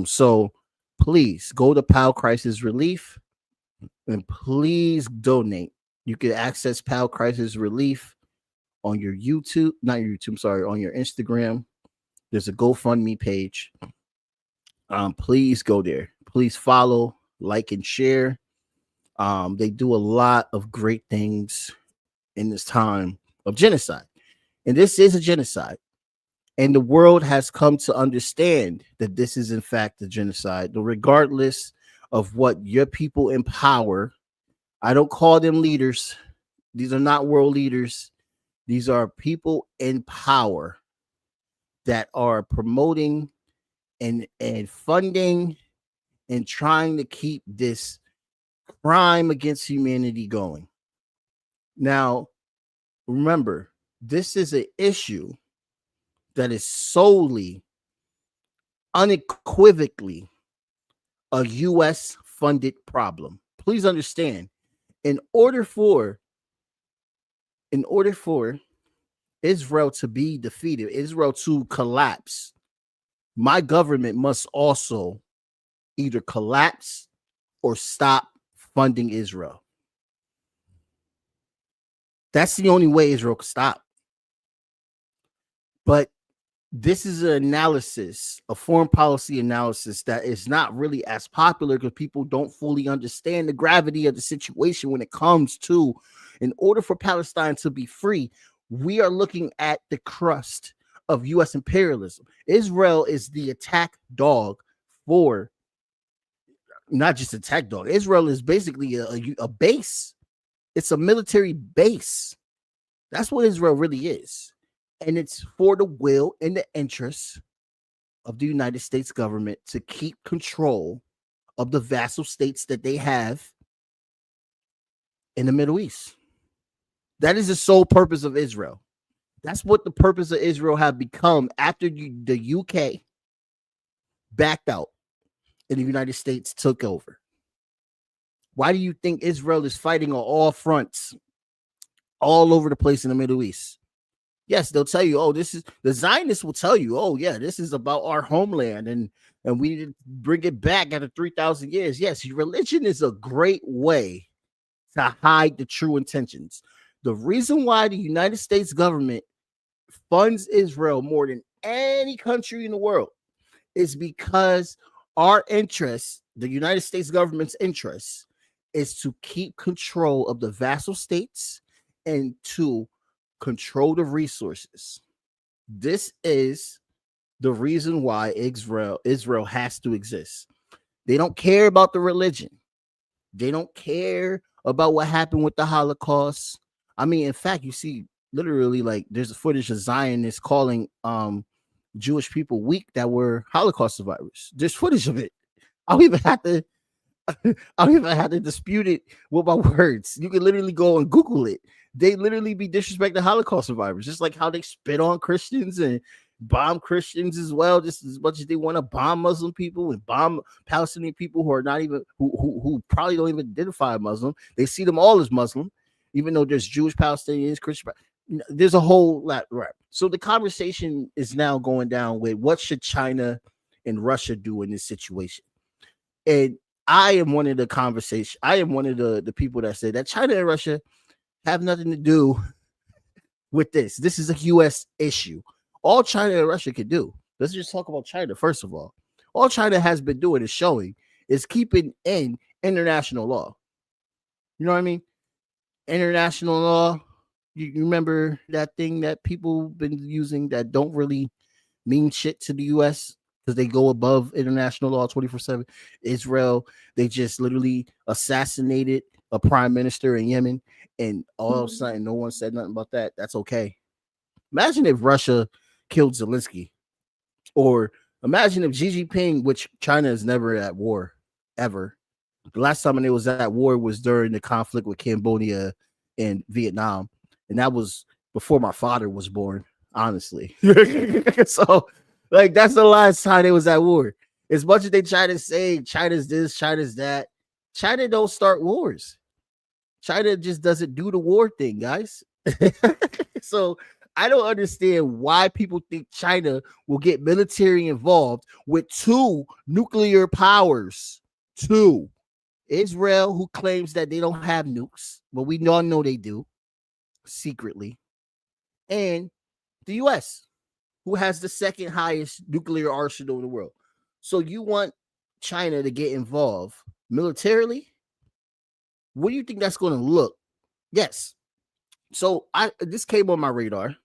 So please go to PAL Crisis Relief and please donate. You can access PAL Crisis Relief on your YouTube, not your YouTube, sorry, on your Instagram. There's a GoFundMe page. Please go there. Please follow, like, and share. They do a lot of great things in this time of genocide. And this is a genocide. And the world has come to understand that this is, in fact, a genocide, regardless of what your people in power. I don't call them leaders. These are not world leaders. These are people in power that are promoting and funding and trying to keep this crime against humanity going. Now, remember, this is an issue that is solely, unequivocally a U.S. funded problem. Please understand, in order for Israel to be defeated, Israel to collapse, my government must also either collapse or stop funding Israel. That's the only way Israel can stop. But this is an analysis, a foreign policy analysis that is not really as popular because people don't fully understand the gravity of the situation when it comes to, in order for Palestine to be free, we are looking at the crust of U.S. imperialism. Israel is the attack dog for, not just attack dog. Israel is basically a base. It's a military base. That's what Israel really is. And it's for the will and the interests of the United States government to keep control of the vassal states that they have in the Middle East. That is the sole purpose of Israel. That's what the purpose of Israel have become after the UK backed out and the United States took over. Why do you think Israel is fighting on all fronts, all over the place in the Middle East? Yes, they'll tell you, oh, this is, the Zionists will tell you, oh, yeah, this is about our homeland and we need to bring it back after 3,000 years. Yes, religion is a great way to hide the true intentions. The reason why the United States government funds Israel more than any country in the world is because our interests, the United States government's interests, is to keep control of the vassal states and to control the resources. This is the reason why Israel has to exist. They don't care about the religion. They don't care about what happened with the Holocaust. I mean, in fact, you see literally like there's a footage of Zionists calling Jewish people weak that were Holocaust survivors. There's footage of it. I don't even have to dispute it with my words. You can literally go and Google it. They literally be disrespecting Holocaust survivors, just like how they spit on Christians and bomb Christians as well, just as much as they want to bomb Muslim people and bomb Palestinian people who are not even who probably don't even identify Muslim. They see them all as Muslim, even though there's Jewish Palestinians, Christian. There's a whole lot, right? So the conversation is now going down with what should China and Russia do in this situation, and I am one of the conversation. I am one of the people that say that China and Russia have nothing to do with this. This is a U.S. issue. All China and Russia can do. Let's just talk about China first of all. All China has been doing is keeping in international law. You know what I mean? international law. You remember that thing that people been using that don't really mean shit to the U.S. because they go above international law 24/7. Israel, they just literally assassinated a prime minister in Yemen, and all of a sudden, no one said nothing about that. That's okay. Imagine if Russia killed Zelensky, or imagine if Xi Jinping, which China is never at war ever. The last time it was at war was during the conflict with Cambodia and Vietnam, and that was before my father was born. Honestly, so like that's the last time it was at war. As much as they try to say China's this, China's that, China don't start wars. China just doesn't do the war thing, guys. So I don't understand why people think China will get military involved with two nuclear powers. Two. Israel, who claims that they don't have nukes, but we all know they do secretly, and the US, who has the second highest nuclear arsenal in the world. So you want China to get involved militarily? What do you think that's going to look? Yes. So this came on my radar.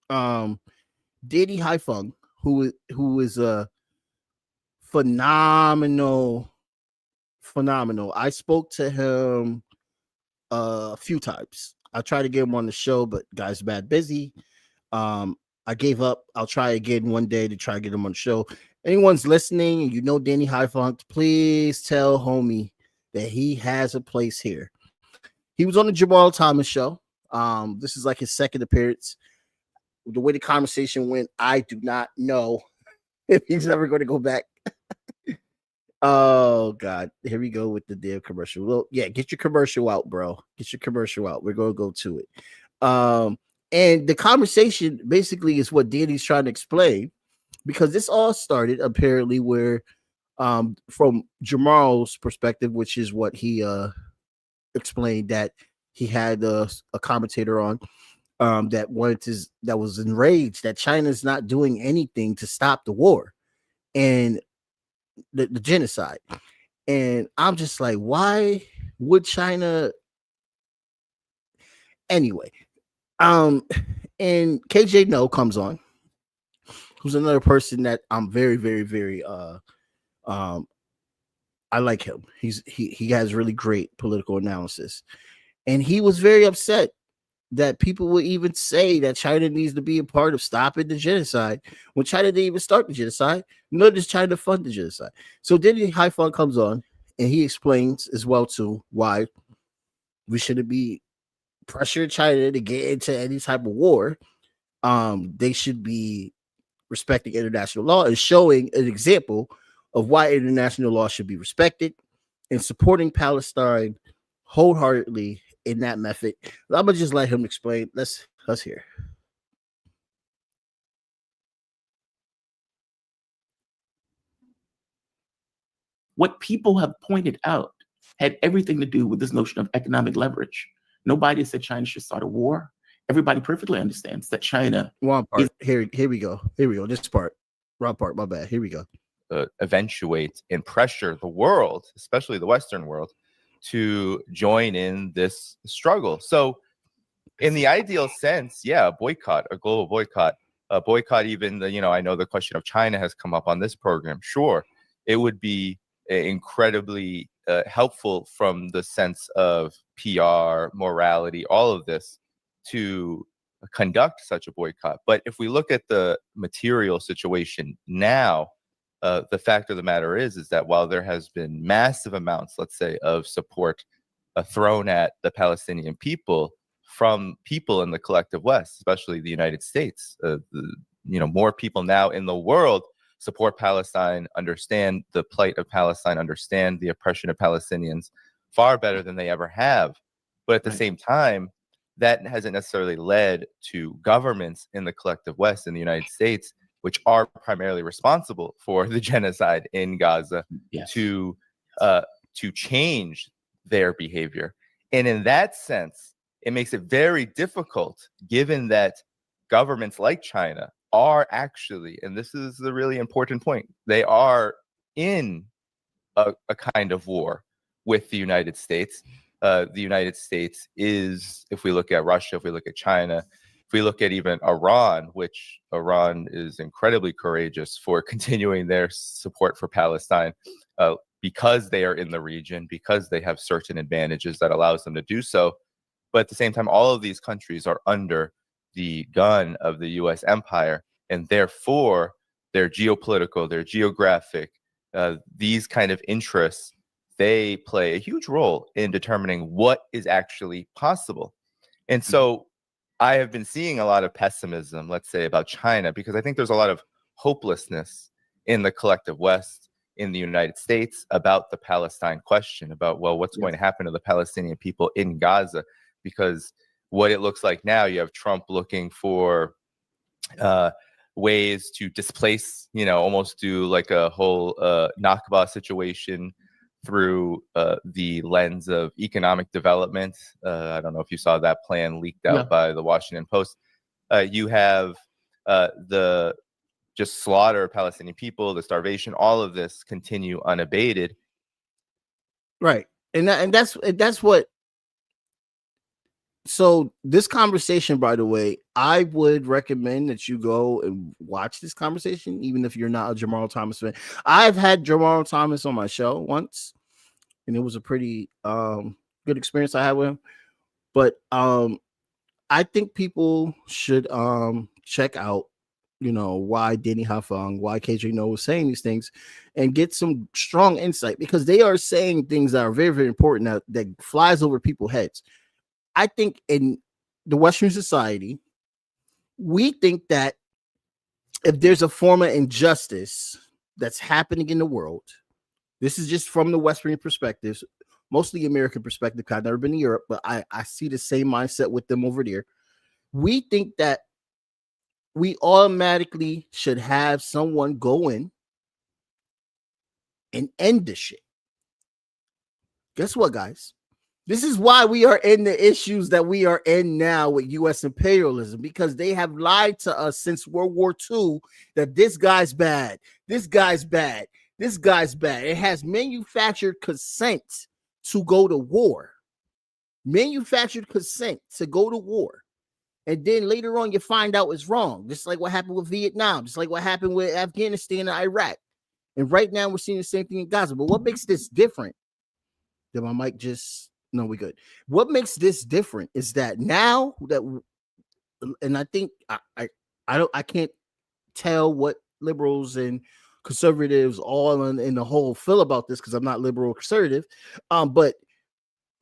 Danny Haifeng, who is a phenomenal. I spoke to him a few times. I tried to get him on the show, but guy's bad busy. I gave up. I'll try again one day to try to get him on the show. Anyone's listening and you know Danny Haifeng, please tell homie that he has a place here. He was on the Jamal Thomas show. This is like his second appearance. The way the conversation went, I do not know if he's ever going to go back. Oh God, here we go with the damn commercial. Well, yeah, get your commercial out, bro. Get your commercial out. We're gonna go to it. And the conversation basically is what Danny's trying to explain, because this all started apparently where from Jamal's perspective, which is what he explained, that he had a commentator on that was enraged that China's not doing anything to stop the war and the genocide. And I'm just like, why would China? Anyway, and KJ No comes on, who's another person that I'm very, very, very I like him. He has really great political analysis. And he was very upset that people would even say that China needs to be a part of stopping the genocide when China didn't even start the genocide, nor does China fund the genocide. So Danny Haifeng comes on and he explains as well too why we shouldn't be pressuring China to get into any type of war. They should be respecting international law and showing an example of why international law should be respected and supporting Palestine wholeheartedly in that method. I'm gonna just let him explain. Let's hear. What people have pointed out had everything to do with this notion of economic leverage. Nobody said China should start a war. Everybody perfectly understands that China. Wrong part. Here we go. This part. Wrong part. My bad. Here we go. Eventuate and pressure the world, especially the Western world, to join in this struggle. So in the ideal sense, yeah, a global boycott, even I know the question of China has come up on this program. Sure, it would be incredibly helpful from the sense of PR, morality, all of this, to conduct such a boycott. But if we look at the material situation now, the fact of the matter is that while there has been massive amounts, let's say, of support thrown at the Palestinian people from people in the collective West, especially the United States, more people now in the world support Palestine, understand the plight of Palestine, understand the oppression of Palestinians far better than they ever have. But at the same time, that hasn't necessarily led to governments in the collective West in the United States, which are primarily responsible for the genocide in Gaza, to change their behavior. And in that sense, it makes it very difficult, given that governments like China are actually, and this is the really important point, they are in a kind of war with the United States. the United States is, if we look at Russia, if we look at China, if we look at even Iran, which Iran is incredibly courageous for continuing their support for Palestine, because they are in the region, because they have certain advantages that allows them to do so. But at the same time, all of these countries are under the gun of the US empire, and therefore their geopolitical, their geographic, these kind of interests, they play a huge role in determining what is actually possible. And so I have been seeing a lot of pessimism, let's say, about China, because I think there's a lot of hopelessness in the collective West, in the United States, about the Palestine question, about, well, what's going to happen to the Palestinian people in Gaza? Because what it looks like now, you have Trump looking for ways to displace, almost do like a whole Nakba situation through the lens of economic development. I don't know if you saw that plan leaked out by the Washington Post. You have the just slaughter of Palestinian people, the starvation, all of this continue unabated. Right. And that's what. So this conversation, by the way, I would recommend that you go and watch this conversation, even if you're not a Jamal Thomas fan. I've had Jamal Thomas on my show once, and it was a pretty good experience I had with him. But I think people should check out, why Denny Hafang, why KJ No was saying these things, and get some strong insight, because they are saying things that are very, very important that flies over people's heads. I think in the Western society, we think that if there's a form of injustice that's happening in the world, this is just from the Western perspectives, mostly American perspective. I've never been to Europe, but I see the same mindset with them over there. We think that we automatically should have someone go in and end the shit. Guess what, guys? This is why we are in the issues that we are in now with U.S. imperialism, because they have lied to us since World War II that this guy's bad, this guy's bad, this guy's bad. It has manufactured consent to go to war. Manufactured consent to go to war. And then later on, you find out it's wrong. Just like what happened with Vietnam, just like what happened with Afghanistan and Iraq. And right now, we're seeing the same thing in Gaza. But what makes this different? Did my mic just... No, we good. What makes this different is that now that, and I think I can't tell what liberals and conservatives all in the whole feel about this, because I'm not liberal or conservative. But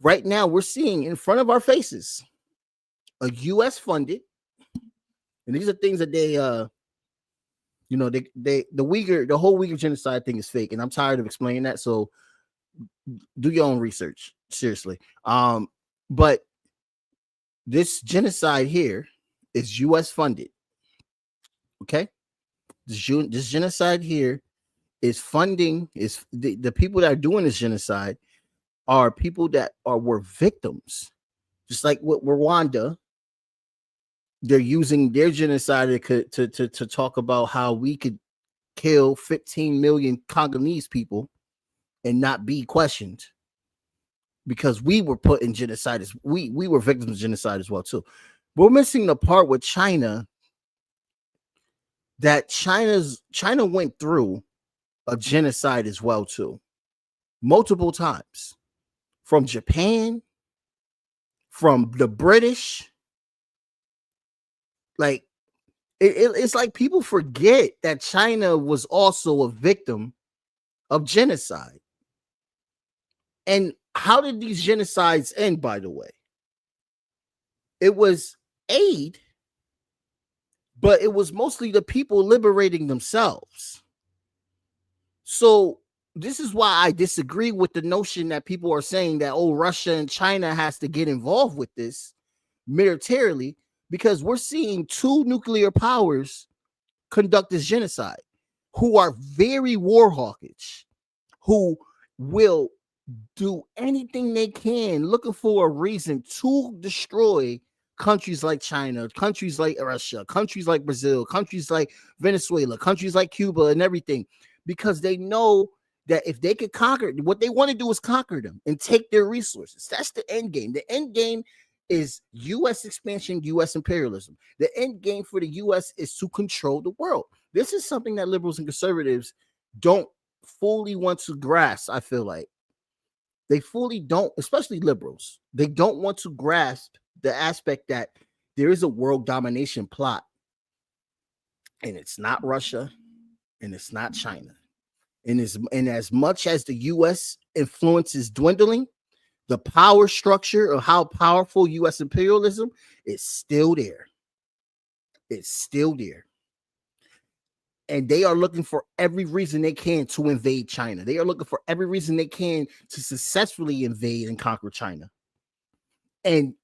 right now we're seeing in front of our faces a U.S. funded, and these are things that they the whole Uyghur genocide thing is fake, and I'm tired of explaining that. So do your own research, seriously. But this genocide here is U.S. funded. Okay, this genocide here is funding, is the people that are doing this genocide are people that were victims, just like with Rwanda. They're using their genocide to talk about how we could kill 15 million Congolese people and not be questioned, because we were put in genocide as we were victims of genocide as well too. We're missing the part with China, that China went through a genocide as well too, multiple times, from Japan, from the British. Like it's like people forget that China was also a victim of genocide. And how did these genocides end, by the way? It was aid, but it was mostly the people liberating themselves. So this is why I disagree with the notion that people are saying that, oh, Russia and China has to get involved with this militarily, because we're seeing two nuclear powers conduct this genocide, who are very war hawkish, who will do anything they can looking for a reason to destroy countries like China, countries like Russia, countries like Brazil, countries like Venezuela, countries like Cuba, and everything, because they know that if they could conquer, what they want to do is conquer them and take their resources. That's the end game. The end game is U.S. expansion, U.S. imperialism. The end game for the U.S. is to control the world. This is something that liberals and conservatives don't fully want to grasp, I feel like. They fully don't, especially liberals. They don't want to grasp the aspect that there is a world domination plot. And it's not Russia, and it's not China. And as much as the U.S. influence is dwindling, the power structure of how powerful U.S. imperialism is still there. It's still there. And they are looking for every reason they can to invade China. They are looking for every reason they can to successfully invade and conquer China. And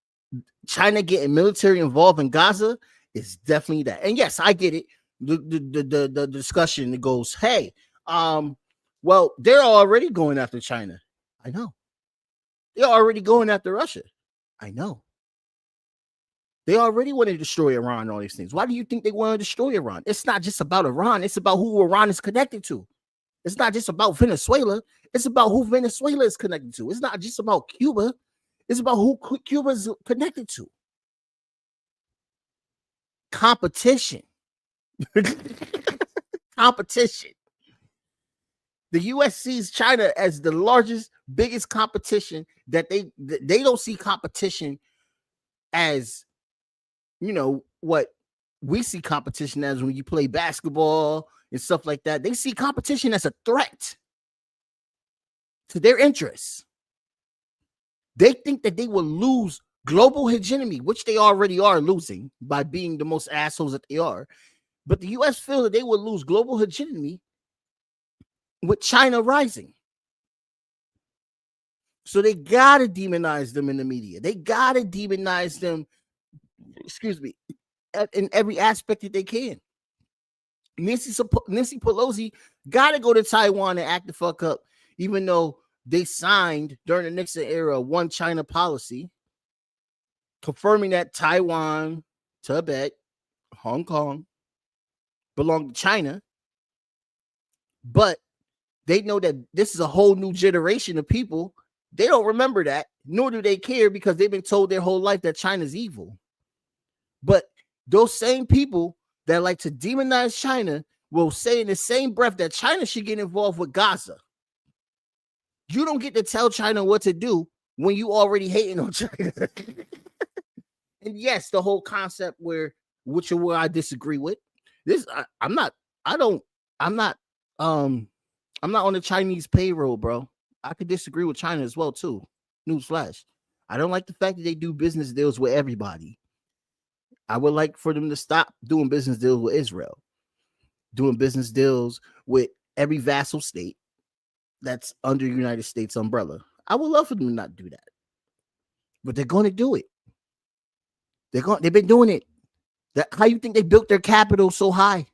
China getting military involved in Gaza is definitely that. And yes, I get it. The discussion that goes, hey, well, they're already going after China. I know. They're already going after Russia. I know. They already want to destroy Iran and all these things. Why do you think they want to destroy Iran? It's not just about Iran. It's about who Iran is connected to. It's not just about Venezuela. It's about who Venezuela is connected to. It's not just about Cuba. It's about who Cuba is connected to. Competition. Competition. The U.S. sees China as the largest, biggest competition that they don't see competition as, you know, what we see competition as when you play basketball and stuff like that. They see competition as a threat to their interests. They think that they will lose global hegemony, which they already are losing by being the most assholes that they are. But the U.S. feel that they will lose global hegemony with China rising. So they got to demonize them in the media. They got to demonize them, in every aspect that they can. Nancy Pelosi got to go to Taiwan and act the fuck up, even though they signed during the Nixon era one China policy, confirming that Taiwan, Tibet, Hong Kong belong to China. But they know that this is a whole new generation of people. They don't remember that, nor do they care, because they've been told their whole life that China's evil. But those same people that like to demonize China will say in the same breath that China should get involved with Gaza. You don't get to tell China what to do when you already hating on China. And yes, the whole concept where I disagree with this, I'm not on the Chinese payroll, bro. I could disagree with China as well too. Newsflash. I don't like the fact that they do business deals with everybody. I would like for them to stop doing business deals with Israel, doing business deals with every vassal state that's under the United States umbrella. I would love for them to not do that, but they're going to do it. They've been doing it. How you think they built their capital so high?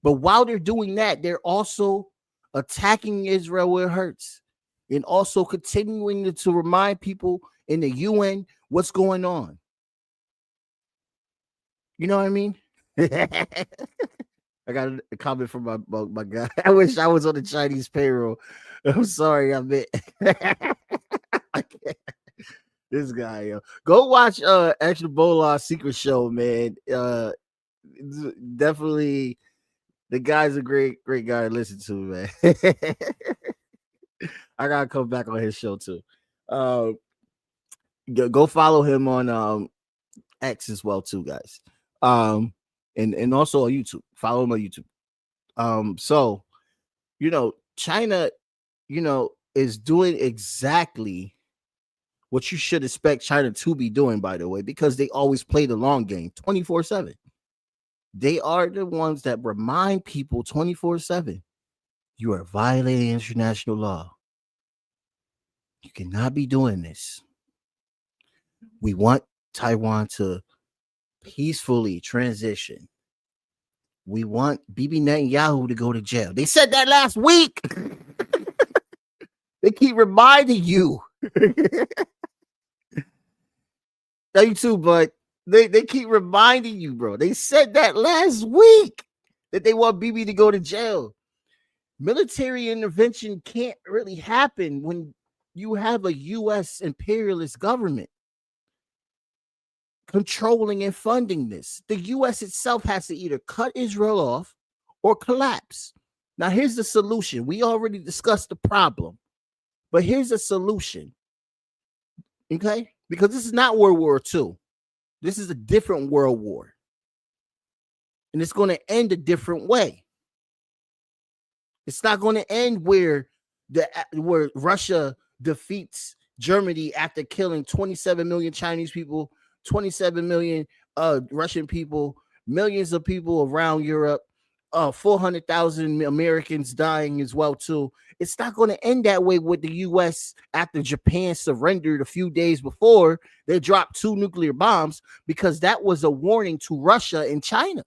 But while they're doing that, they're also attacking Israel where it hurts, and also continuing to remind people in the UN what's going on. You know what I mean? I got a comment from my guy. I wish I was on the Chinese payroll. I'm sorry, I meant this guy. Yo. Go watch Extra Bolaw's Secret Show, man. Definitely, the guy's a great guy to listen to, man. I gotta come back on his show too. Go follow him on X as well too, guys. And also on YouTube. Follow him on YouTube. So, China, is doing exactly what you should expect China to be doing, by the way, because they always play the long game 24/7. They are the ones that remind people 24/7, you are violating international law. You cannot be doing this. We want Taiwan to peacefully transition. We want Bibi Netanyahu to go to jail. They said that last week. They keep reminding you. You too, but they keep reminding you, bro. They said that last week that they want Bibi to go to jail. Military intervention can't really happen when you have a U.S. imperialist government controlling and funding this. The U.S. itself has to either cut Israel off or collapse. Now, here's the solution. We already discussed the problem, but here's a solution. Okay? Because this is not World War II. This is a different world war. And it's going to end a different way. It's not going to end where Russia defeats Germany after killing 27 million Chinese people, 27 million Russian people, millions of people around Europe, 400,000 Americans dying as well too. It's not going to end that way with the U.S. after Japan surrendered a few days before they dropped 2 nuclear bombs, because that was a warning to Russia and China,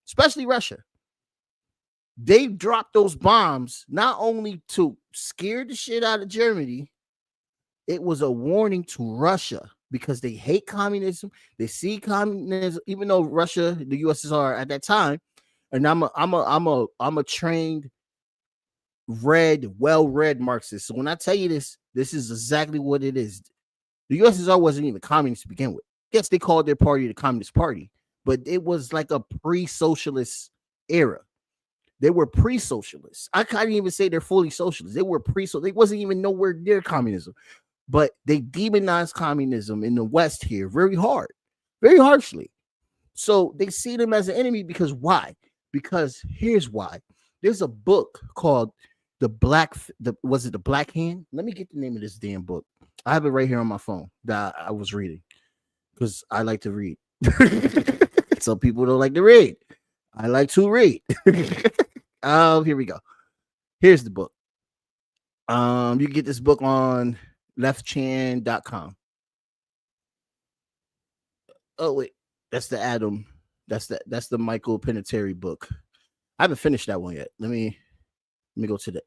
especially Russia. They dropped those bombs not only to scare the shit out of Germany, it was a warning to Russia because they hate communism. They see communism, even though Russia, the USSR at that time, and I'm a trained, well-read Marxist. So when I tell you this is exactly what it is. The USSR wasn't even communist to begin with. Yes, they called their party the Communist Party, but it was like a pre-socialist era. They were pre-socialists. I can't even say they're fully socialist. They were pre-so. They wasn't even nowhere near communism, but they demonized communism in the West here very hard, very harshly. So they see them as an enemy because why? Because here's why. There's a book called The Black Hand? Let me get the name of this damn book. I have it right here on my phone that I was reading because I like to read. Some people don't like to read. I like to read. Here we go. Here's the book. You can get this book on leftchan.com. Oh wait, that's the Adam. That's the Michael Penitentiary book. I haven't finished that one yet. Let me go to the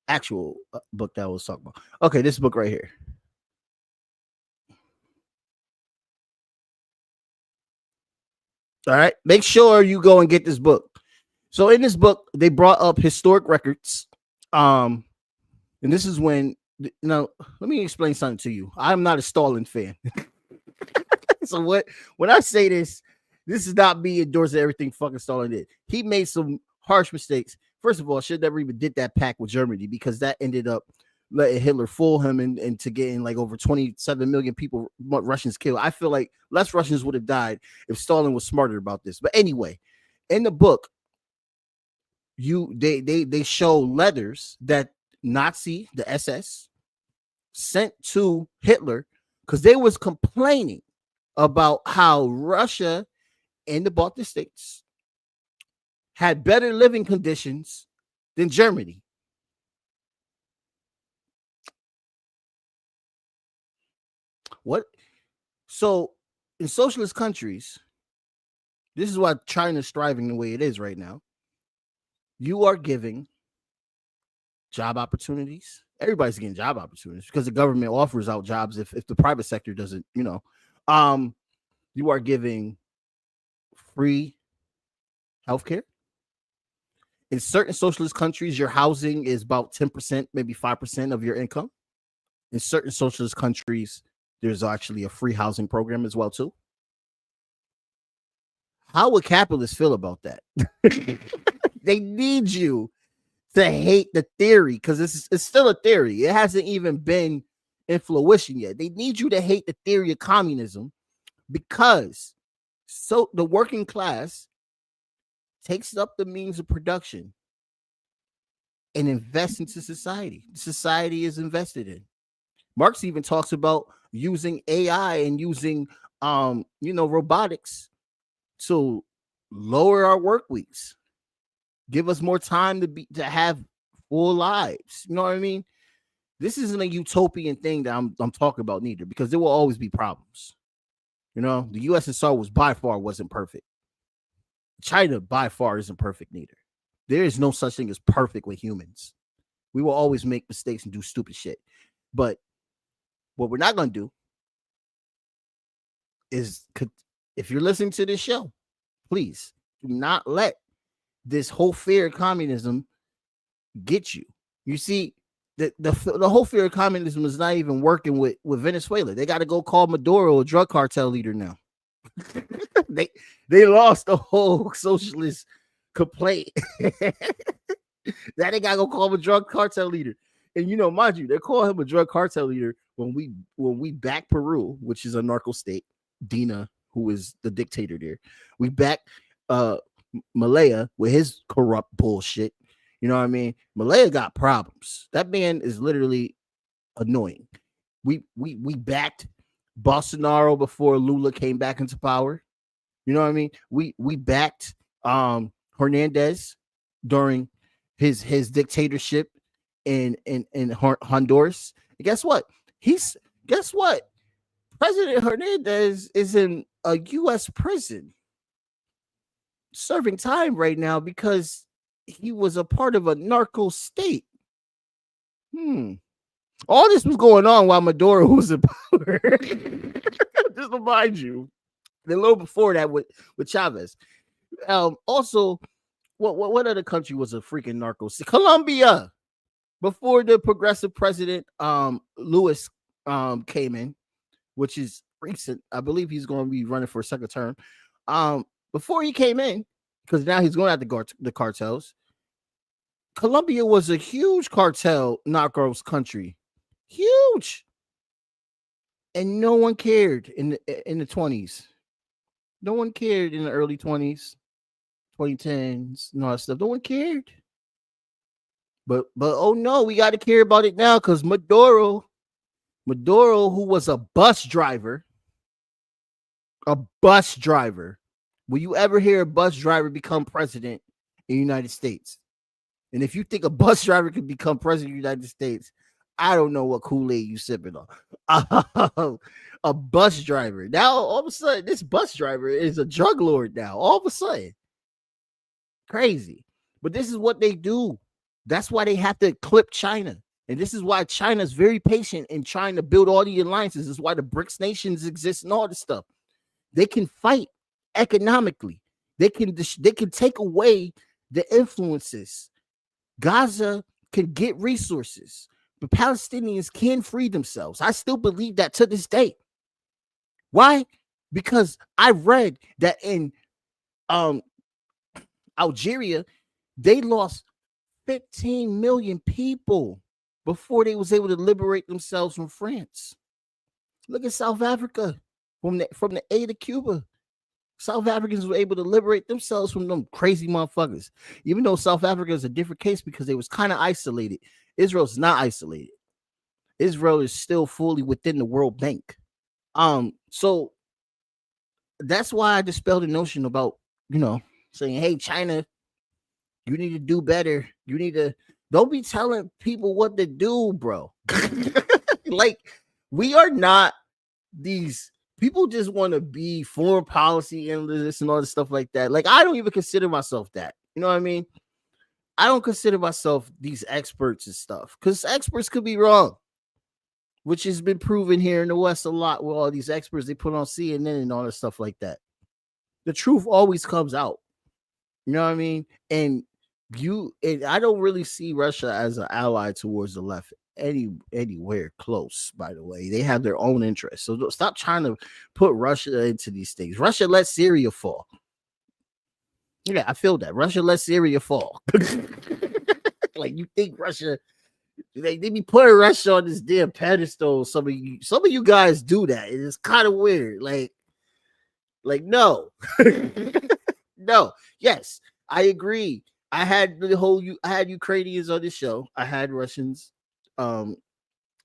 actual book that I was talking about. Okay, this book right here. All right, make sure you go and get this book. So in this book, they brought up historic records. And this is when, let me explain something to you. I'm not a Stalin fan. So when I say this is not me endorsing everything fucking Stalin did. He made some harsh mistakes. First of all, should never even did that pact with Germany, because that ended up letting Hitler fool him into getting like over 27 million people, Russians killed. I feel like less Russians would have died if Stalin was smarter about this. But anyway, in the book, they show letters that the SS sent to Hitler because they was complaining about how Russia and the Baltic states had better living conditions than Germany. What? So in socialist countries, this is why China's thriving the way it is right now. You are giving job opportunities. Everybody's getting job opportunities because the government offers out jobs if the private sector doesn't, you are giving free healthcare. In certain socialist countries, your housing is about 10%, maybe 5% of your income. In certain socialist countries, there's actually a free housing program as well, too. How would capitalists feel about that? They need you to hate the theory because it's still a theory. It hasn't even been in fruition yet. They need you to hate the theory of communism because the working class takes up the means of production and invests into society. Society is invested in. Marx even talks about using AI and using robotics to lower our work weeks, give us more time to have full lives. You know what I mean? This isn't a utopian thing that I'm talking about neither, because there will always be problems. The USSR wasn't perfect. China by far isn't perfect neither. There is no such thing as perfect with humans. We will always make mistakes and do stupid shit. But what we're not going to do is, if you're listening to this show, please do not let this whole fear of communism get you. You see, the whole fear of communism is not even working with Venezuela. They got to go call Maduro a drug cartel leader now. they lost the whole socialist complaint. That they got to go call him a drug cartel leader. And you know, mind you, they call him a drug cartel leader when we back Peru, which is a narco state. Dina, who is the dictator there, we back Malaya with his corrupt bullshit. You know what I mean? Malaya got problems. That man is literally annoying. We backed Bolsonaro before Lula came back into power. You know what I mean? We backed Hernandez during his dictatorship in Honduras. And guess what? President Hernandez is in a U.S. prison serving time right now because he was a part of a narco state. All this was going on while Maduro was in power. Just to remind you, a little before that with Chavez. Also, what other country was a freaking narco state? Colombia. Before the progressive president Lewis came in, which is recent. I believe he's going to be running for a second term. Before he came in, because now he's going after the cartels. Colombia was a huge cartel narcos country, huge, and no one cared in the 20s. No one cared in the early 20s, 2010s, and all that stuff. No one cared. But oh no, we got to care about it now because Maduro, who was a bus driver. Will you ever hear a bus driver become president in the United States? And if you think a bus driver could become president of the United States, I don't know what Kool-Aid you sipping on. A bus driver. Now, all of a sudden, this bus driver is a drug lord now. All of a sudden. Crazy. But this is what they do. That's why they have to clip China. And this is why China is very patient in trying to build all the alliances. This is why the BRICS nations exist and all this stuff. They can fight economically. They can take away the influences. Gaza can get resources. The Palestinians can free themselves. I still believe that to this day. Why? Because I read that in Algeria, they lost 15 million people before they was able to liberate themselves from France. Look at South Africa from the A to Cuba. South Africans were able to liberate themselves from them crazy motherfuckers. Even though South Africa is a different case because they was kind of isolated. Israel's not isolated. Israel is still fully within the World Bank. So that's why I dispelled the notion about, saying, hey, China, you need to do better. You need to don't be telling people what to do, bro. Like, we are not these people just want to be foreign policy analysts and all this stuff like that. Like, I don't even consider myself that. You know what I mean? I don't consider myself these experts and stuff because experts could be wrong, which has been proven here in the West a lot with all these experts they put on CNN and all this stuff like that. The truth always comes out. You know what I mean? And I don't really see Russia as an ally towards the left anywhere close, by the way. They have their own interests. So stop trying to put Russia into these things. Russia let Syria fall. Yeah, I feel that. Russia let Syria fall. Like, you think Russia, they be putting Russia on this damn pedestal. Some of you guys do that. It is kind of weird. Like no. No. Yes, I agree. I had Ukrainians on the show. I had Russians on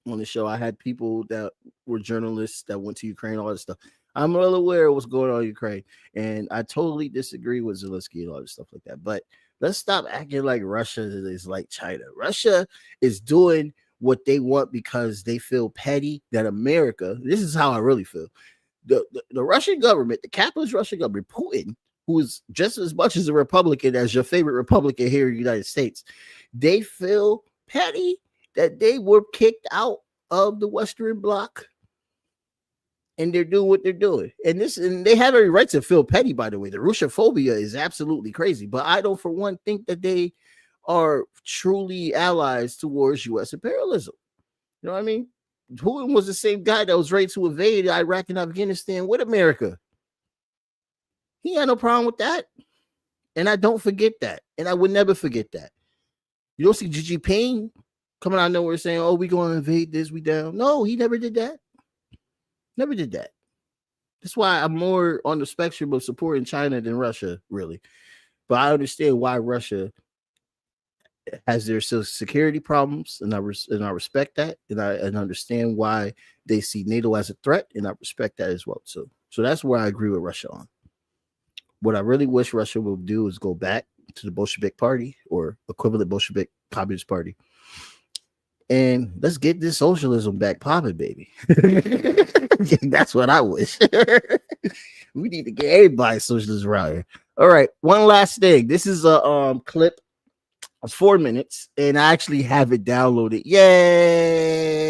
the show. I had people that were journalists that went to Ukraine, all this stuff. I'm well aware of what's going on in Ukraine, and I totally disagree with Zelensky and all this stuff like that. But let's stop acting like Russia is like China. Russia is doing what they want because they feel petty that America, this is how I really feel, the Russian government, the capitalist Russian government, Putin, who is just as much as a Republican as your favorite Republican here in the United States, they feel petty that they were kicked out of the Western Bloc, and they're doing what they're doing. And they have every right to feel petty, by the way. The Russophobia is absolutely crazy, but I don't, for one, think that they are truly allies towards U.S. imperialism. You know what I mean? Putin was the same guy that was ready to invade Iraq and Afghanistan with America. He had no problem with that. And I don't forget that. And I would never forget that. You don't see Xi Jinping coming out of nowhere saying, oh, we're going to invade this, we down. No, he never did that. Never did that. That's why I'm more on the spectrum of supporting China than Russia, really. But I understand why Russia has their security problems, and I respect that, and I understand why they see NATO as a threat, and I respect that as well too. So that's where I agree with Russia on. What I really wish Russia would do is go back to the Bolshevik Party or equivalent Bolshevik Communist Party, and let's get this socialism back popping, baby. That's what I wish. We need to get everybody socialism around here. All right, one last thing. This is a clip. It's 4 minutes, and I actually have it downloaded. Yay!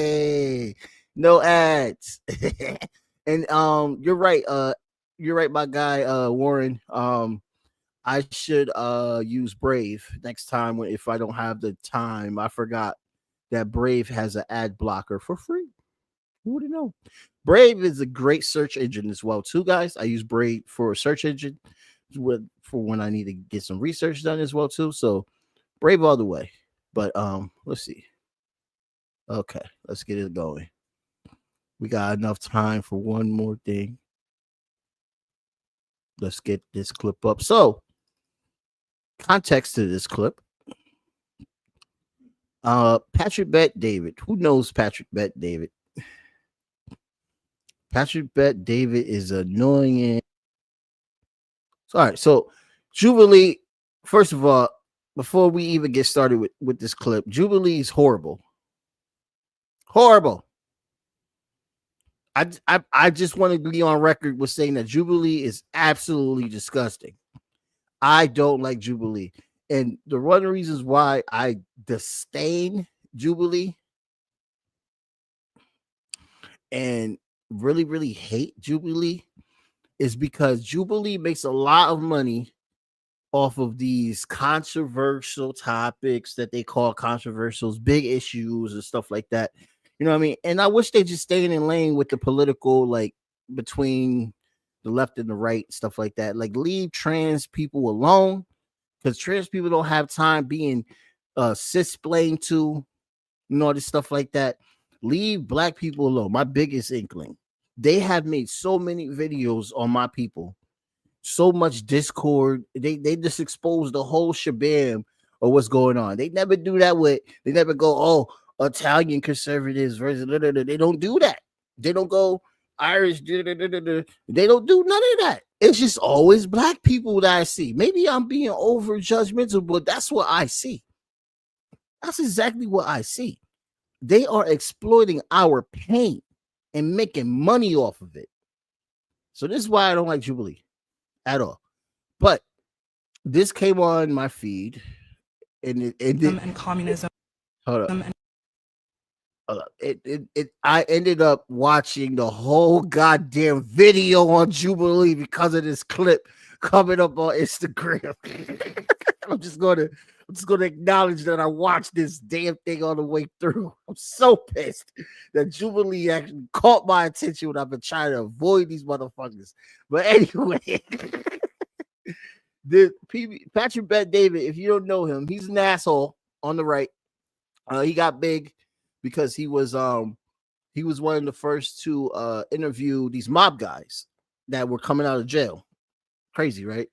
No ads. And you're right. You're right, my guy, Warren. I should use Brave next time if I don't have the time. I forgot that Brave has an ad blocker for free. Who would know? Brave is a great search engine as well, too, guys. I use Brave for a search engine for when I need to get some research done as well, too. So Brave all the way. But let's see. Okay, let's get it going. We got enough time for one more thing. Let's get this clip up. So, context to this clip. Patrick Bet David. Who knows Patrick Bet David? Patrick Bet David is annoying. All right, so Jubilee, first of all, before we even get started with this clip, Jubilee is horrible. Horrible. I just want to be on record with saying that Jubilee is absolutely disgusting. I don't like Jubilee. And the one of the reasons why I disdain Jubilee and really, really hate Jubilee is because Jubilee makes a lot of money off of these controversial topics that they call controversials, big issues and stuff like that. You know what I mean? And I wish they just stayed in lane with the political, like between the left and the right, stuff like that. Like leave trans people alone, because trans people don't have time being cis-blamed to, and all this stuff like that. Leave black people alone. My biggest inkling. They have made so many videos on my people, so much discord. They just expose the whole shabam of what's going on. They never do that with. They never go, oh, Italian conservatives versus. They don't do that. They don't go Irish. They don't do none of that. It's just always black people that I see. Maybe I'm being over judgmental, but that's what I see. That's exactly what I see. They are exploiting our pain and making money off of it. So this is why I don't like Jubilee at all. But this came on my feed, and and communism. Hold on. I ended up watching the whole goddamn video on Jubilee because of this clip coming up on Instagram. I'm just gonna acknowledge that I watched this damn thing all the way through. I'm so pissed that Jubilee actually caught my attention when I've been trying to avoid these motherfuckers. But anyway, Patrick Bet David, if you don't know him, he's an asshole on the right. He got big because he was one of the first to interview these mob guys that were coming out of jail. Crazy, right?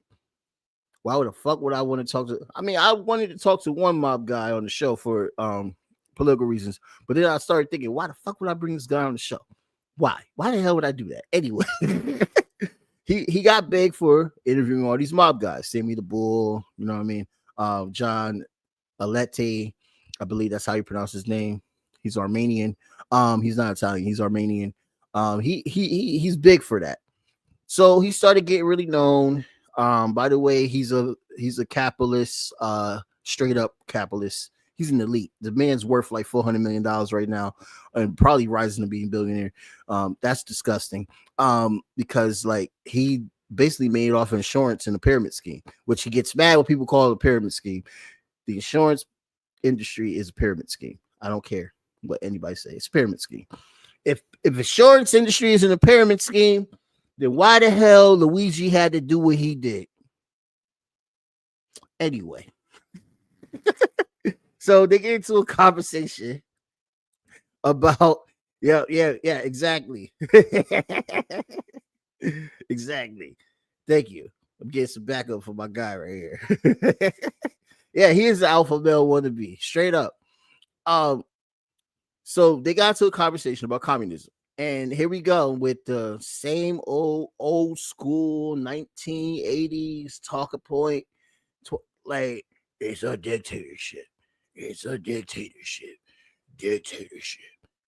Why the fuck would I want to talk to? I mean, I wanted to talk to one mob guy on the show for political reasons, but then I started thinking, why the fuck would I bring this guy on the show? Why? Why the hell would I do that? Anyway, he got big for interviewing all these mob guys. Sammy the Bull, you know what I mean? John Alette, I believe that's how you pronounce his name. He's Armenian. He's not Italian. He's Armenian. He's big for that. So he started getting really known. By the way, he's a capitalist, straight up capitalist. He's an elite. The man's worth like $400 million right now, and probably rising to being a billionaire. That's disgusting. Because like he basically made off insurance in a pyramid scheme, which he gets mad when people call it a pyramid scheme. The insurance industry is a pyramid scheme. I don't care what anybody says. It's a pyramid scheme. If insurance industry is in a pyramid scheme, then why the hell Luigi had to do what he did? Anyway, so they get into a conversation about exactly. Exactly. Thank you. I'm getting some backup for my guy right here. Yeah, he is the alpha male wannabe, straight up. So they got to a conversation about communism. And here we go with the same old school 1980s talking point. Like, it's a dictatorship. It's a dictatorship. Dictatorship.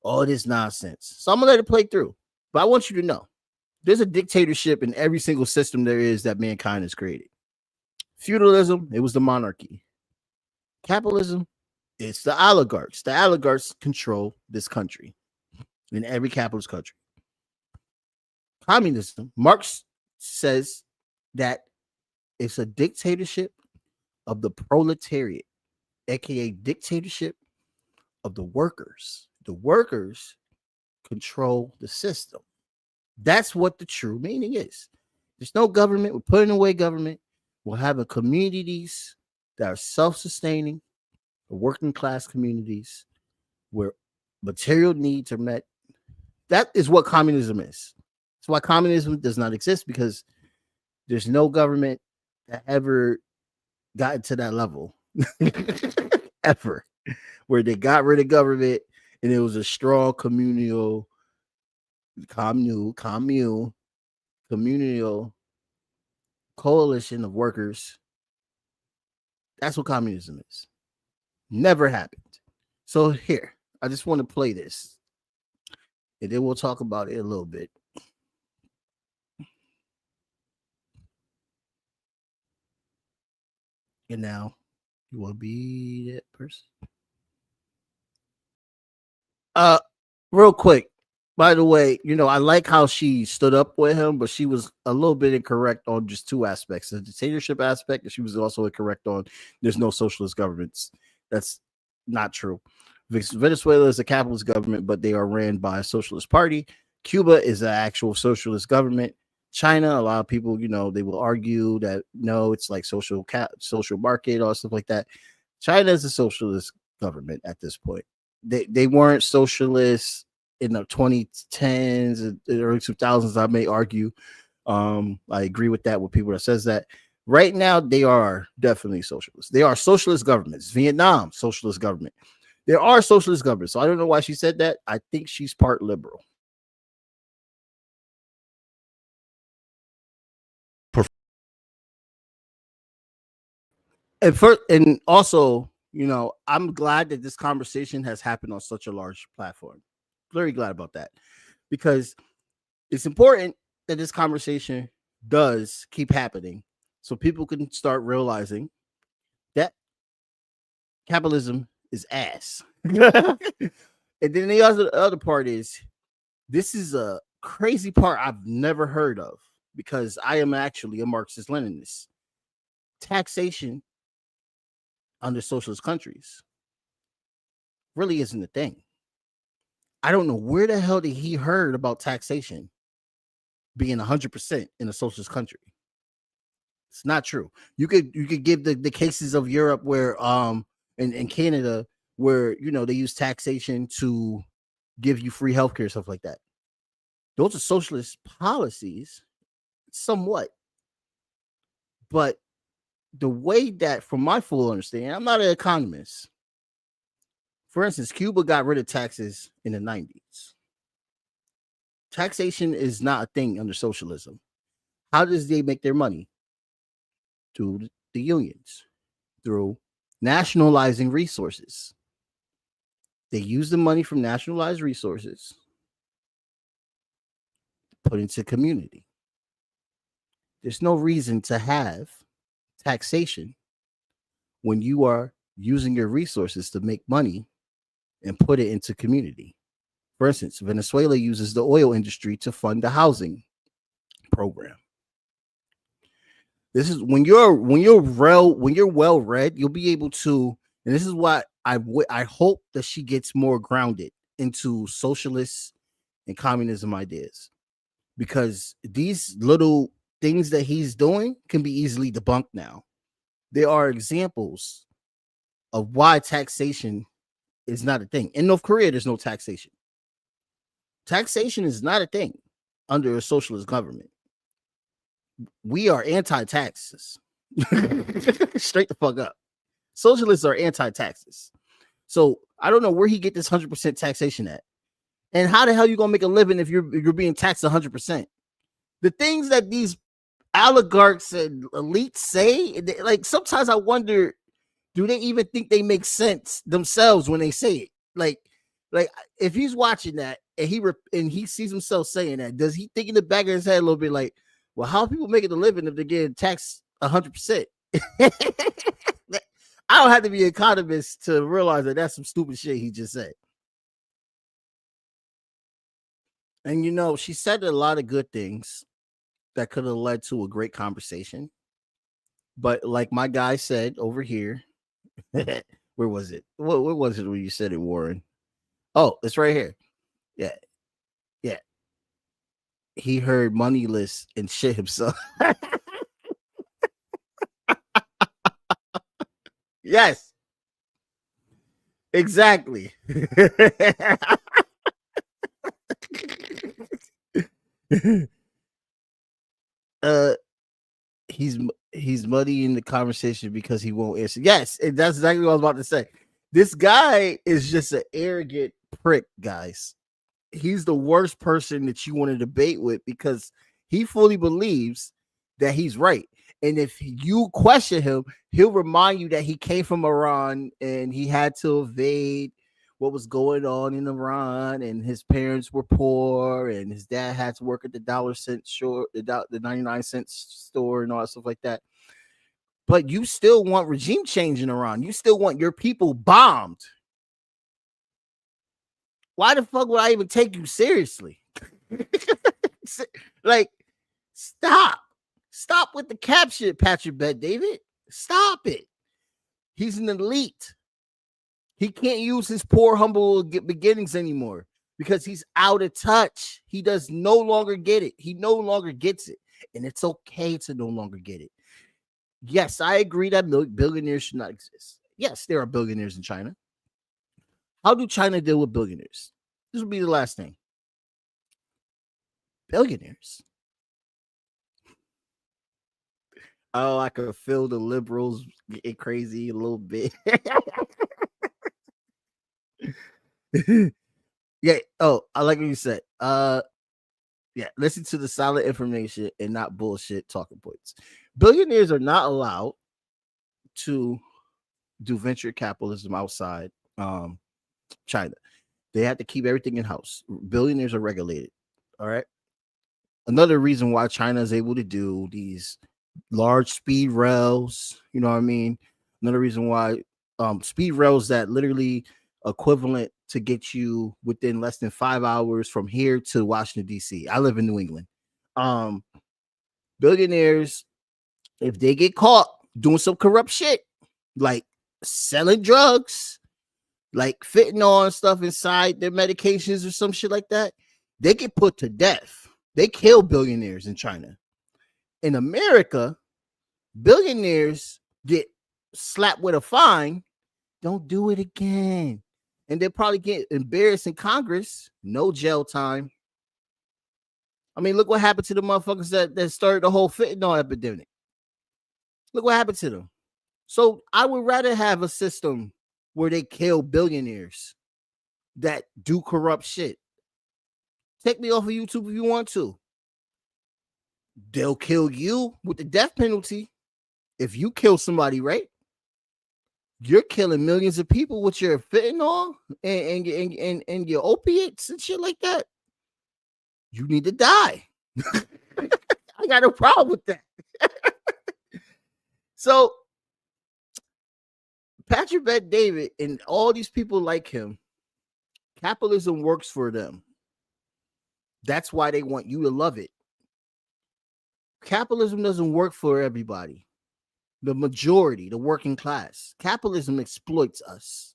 All this nonsense. So I'm going to let it play through. But I want you to know, there's a dictatorship in every single system there is that mankind has created. Feudalism, it was the monarchy. Capitalism, it's the oligarchs. The oligarchs control this country in every capitalist country. Communism, Marx says that it's a dictatorship of the proletariat, aka dictatorship of the workers. The workers control the system. That's what the true meaning is. There's no government. We're putting away government. We're having communities that are self-sustaining, working class communities where material needs are met. That is what communism is. That's why communism does not exist, because there's no government that ever got to that level ever, where they got rid of government and it was a strong communal coalition of workers. That's what communism is. Never happened. So here, I just want to play this, and then we'll talk about it a little bit. And now, you will be that person. Real quick, by the way, I like how she stood up with him, but she was a little bit incorrect on just two aspects: the dictatorship aspect, and she was also incorrect on there's no socialist governments. That's not true. Venezuela is a capitalist government, but they are ran by a socialist party. Cuba is an actual socialist government. China, a lot of people, they will argue that no, it's like social market or stuff like that. China is a socialist government at this point. They weren't socialists in the 2010s and early 2000s. I may argue. I agree with that with people that says that. Right now, they are definitely socialists. They are socialist governments. Vietnam, socialist government. There are socialist governments. So I don't know why she said that. I think she's part liberal. And also, I'm glad that this conversation has happened on such a large platform. Very glad about that, because it's important that this conversation does keep happening so people can start realizing that capitalism is ass. And then the other part is, this is a crazy part I've never heard of, because I am actually a Marxist-Leninist. Taxation under socialist countries really isn't a thing. I don't know where the hell did he heard about taxation being 100% in a socialist country. It's not true. You could give the cases of Europe where in Canada where they use taxation to give you free healthcare, stuff like that. Those are socialist policies, somewhat. But the way that, from my full understanding, I'm not an economist. For instance, Cuba got rid of taxes in the 90s. Taxation is not a thing under socialism. How does they make their money? Through the unions, through nationalizing resources. They use the money from nationalized resources, put into community. There's no reason to have taxation when you are using your resources to make money and put it into community. For instance, Venezuela uses the oil industry to fund the housing program. This is when you're well read, you'll be able to, and this is why I hope that she gets more grounded into socialist and communism ideas, because these little things that he's doing can be easily debunked now. There are examples of why taxation is not a thing. In North Korea, there's no taxation. Taxation is not a thing under a socialist government. We are anti-taxes. Straight the fuck up. Socialists are anti-taxes. So I don't know where he get this 100% taxation at. And how the hell you gonna make a living if you're being taxed 100%? The things that these oligarchs and elites say, like sometimes I wonder, do they even think they make sense themselves when they say it? Like if he's watching that and he sees himself saying that, does he think in the back of his head a little bit like, well, how are people making a living if they're getting taxed 100%? I don't have to be an economist to realize that that's some stupid shit he just said. And you know, she said a lot of good things that could have led to a great conversation. But like my guy said over here, where was it? Where was it when you said it, Warren? Oh, it's right here. Yeah. Yeah. He heard moneyless and shit himself. Yes. Exactly. He's muddying the conversation because he won't answer. Yes, and that's exactly what I was about to say. This guy is just an arrogant prick, guys. He's the worst person that you want to debate with because he fully believes that he's right. And if you question him, he'll remind you that he came from Iran and he had to evade what was going on in Iran, and his parents were poor, and his dad had to work at the 99-cent store, the 99-cent store, and all that stuff like that. But you still want regime change in Iran. You still want your people bombed. Why the fuck would I even take you seriously? Like, stop with the cap shit, Patrick Bet David. Stop it. He's an elite. He can't use his poor, humble beginnings anymore because he's out of touch. He does no longer get it. He no longer gets it. And it's okay to no longer get it. Yes, I agree that billionaires should not exist. Yes, there are billionaires in China. How do China deal with billionaires? This will be the last thing. Billionaires. Oh, I could feel the liberals getting crazy a little bit. Yeah. Oh, I like what you said. Yeah, listen to the solid information and not bullshit talking points. Billionaires are not allowed to do venture capitalism outside China. They have to keep everything in house. Billionaires are regulated. All right. Another reason why China is able to do these large speed rails, you know what I mean? Another reason why speed rails that literally equivalent to get you within less than 5 hours from here to Washington, D.C. I live in New England. Billionaires, if they get caught doing some corrupt shit, like selling drugs, like fentanyl and stuff inside their medications or some shit like that, they get put to death. They kill billionaires in China. In America, billionaires get slapped with a fine. Don't do it again. And they'll probably get embarrassed in Congress. No jail time. I mean, look what happened to the motherfuckers that started the whole fentanyl epidemic. Look what happened to them. So I would rather have a system where they kill billionaires that do corrupt shit. Take me off of YouTube if you want to. They'll kill you with the death penalty if you kill somebody, right? You're killing millions of people with your fentanyl and your opiates and shit like that. You need to die. I got no problem with that. So Patrick Bet David and all these people like him, capitalism works for them. That's why they want you to love it. capitalism doesn't work for everybody. The majority, the working class. Capitalism exploits us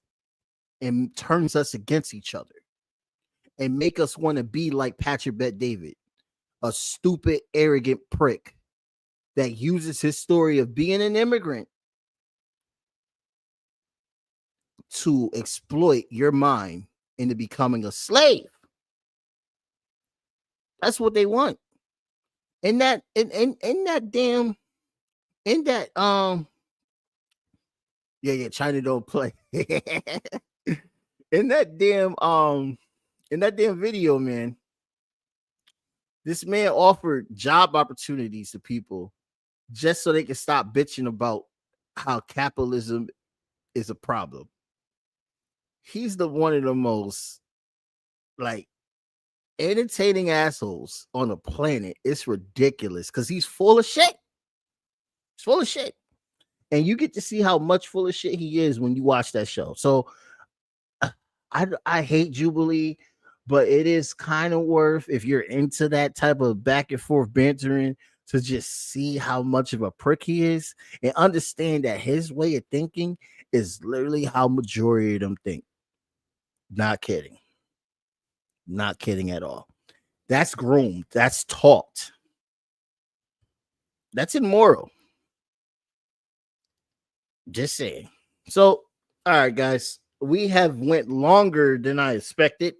and turns us against each other and make us want to be like Patrick Bet-David, a stupid, arrogant prick that uses his story of being an immigrant to exploit your mind into becoming a slave. That's what they want. In that China don't play. in that damn video, man, this man offered job opportunities to people just so they can stop bitching about how capitalism is a problem. He's one of the most like entertaining assholes on the planet. It's ridiculous because he's full of shit. He's full of shit. And you get to see how much full of shit he is when you watch that show. So I hate Jubilee, but it is kind of worth, if you're into that type of back and forth bantering, to just see how much of a prick he is and understand that his way of thinking is literally how majority of them think. Not kidding. Not kidding at all. That's groomed. That's taught. That's immoral. Just saying. So, all right, guys, we have went longer than I expected,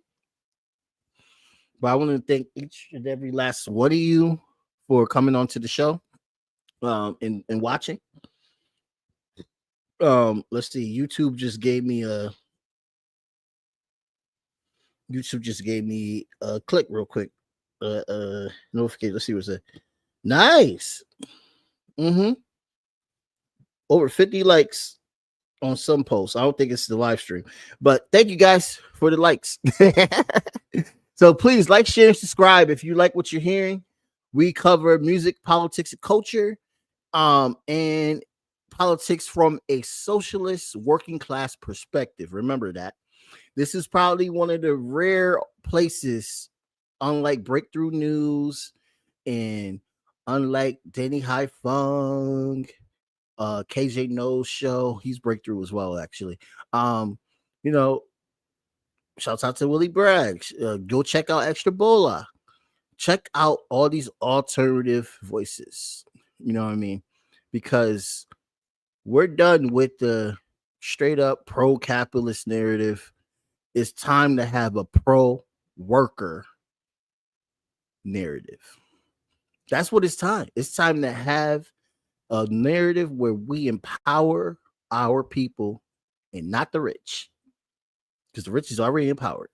but I want to thank each and every last one of you for coming on to the show and watching. Let's see. YouTube just gave me a click real quick. Notification. Let's see what's that. Nice. Over 50 likes on some posts. I don't think it's the live stream, but thank you guys for the likes. So please like, share, and subscribe if you like what you're hearing. We cover music, politics, and culture, and politics from a socialist working class perspective. Remember that. This is probably one of the rare places, unlike Breakthrough News and unlike Danny High Funk, KJ No's show. He's Breakthrough as well, actually. Shouts out to Willie Bragg. Go check out Extra Bola. Check out all these alternative voices. You know what I mean? Because we're done with the straight up pro-capitalist narrative. It's time to have a pro-worker narrative. That's what it's time. It's time to have a narrative where we empower our people and not the rich, because the rich is already empowered.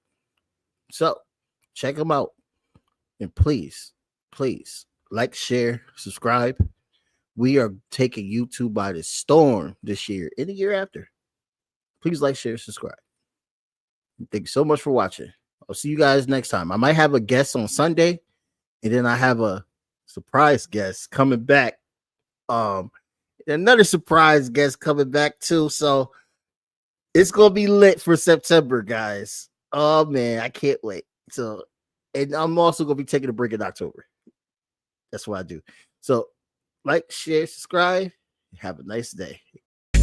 So check them out, and please like, share, subscribe. We are taking YouTube by the storm this year and the year after. Please like, share, subscribe. Thank you so much for watching. I'll see you guys next time. I might have a guest on Sunday, and then I have a surprise guest coming back. Another surprise guest coming back too. So it's gonna be lit for September, guys. Oh man, I can't wait. So, and I'm also gonna be taking a break in October. That's what I do. So, like, share, subscribe. Have a nice day.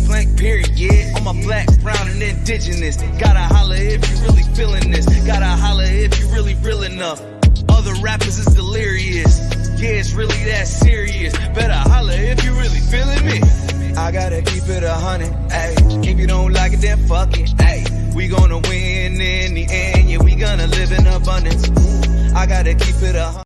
Blank period, yeah. On my black, brown, and indigenous. Gotta holler if you really feeling this. Gotta holler if you really real enough. Other rappers is delirious. Yeah, it's really that serious. Better holler if you really feeling me. I gotta keep it 100, ayy. If you don't like it, then fuck it, ayy. We gonna win in the end, yeah, we gonna live in abundance. I gotta keep it 100.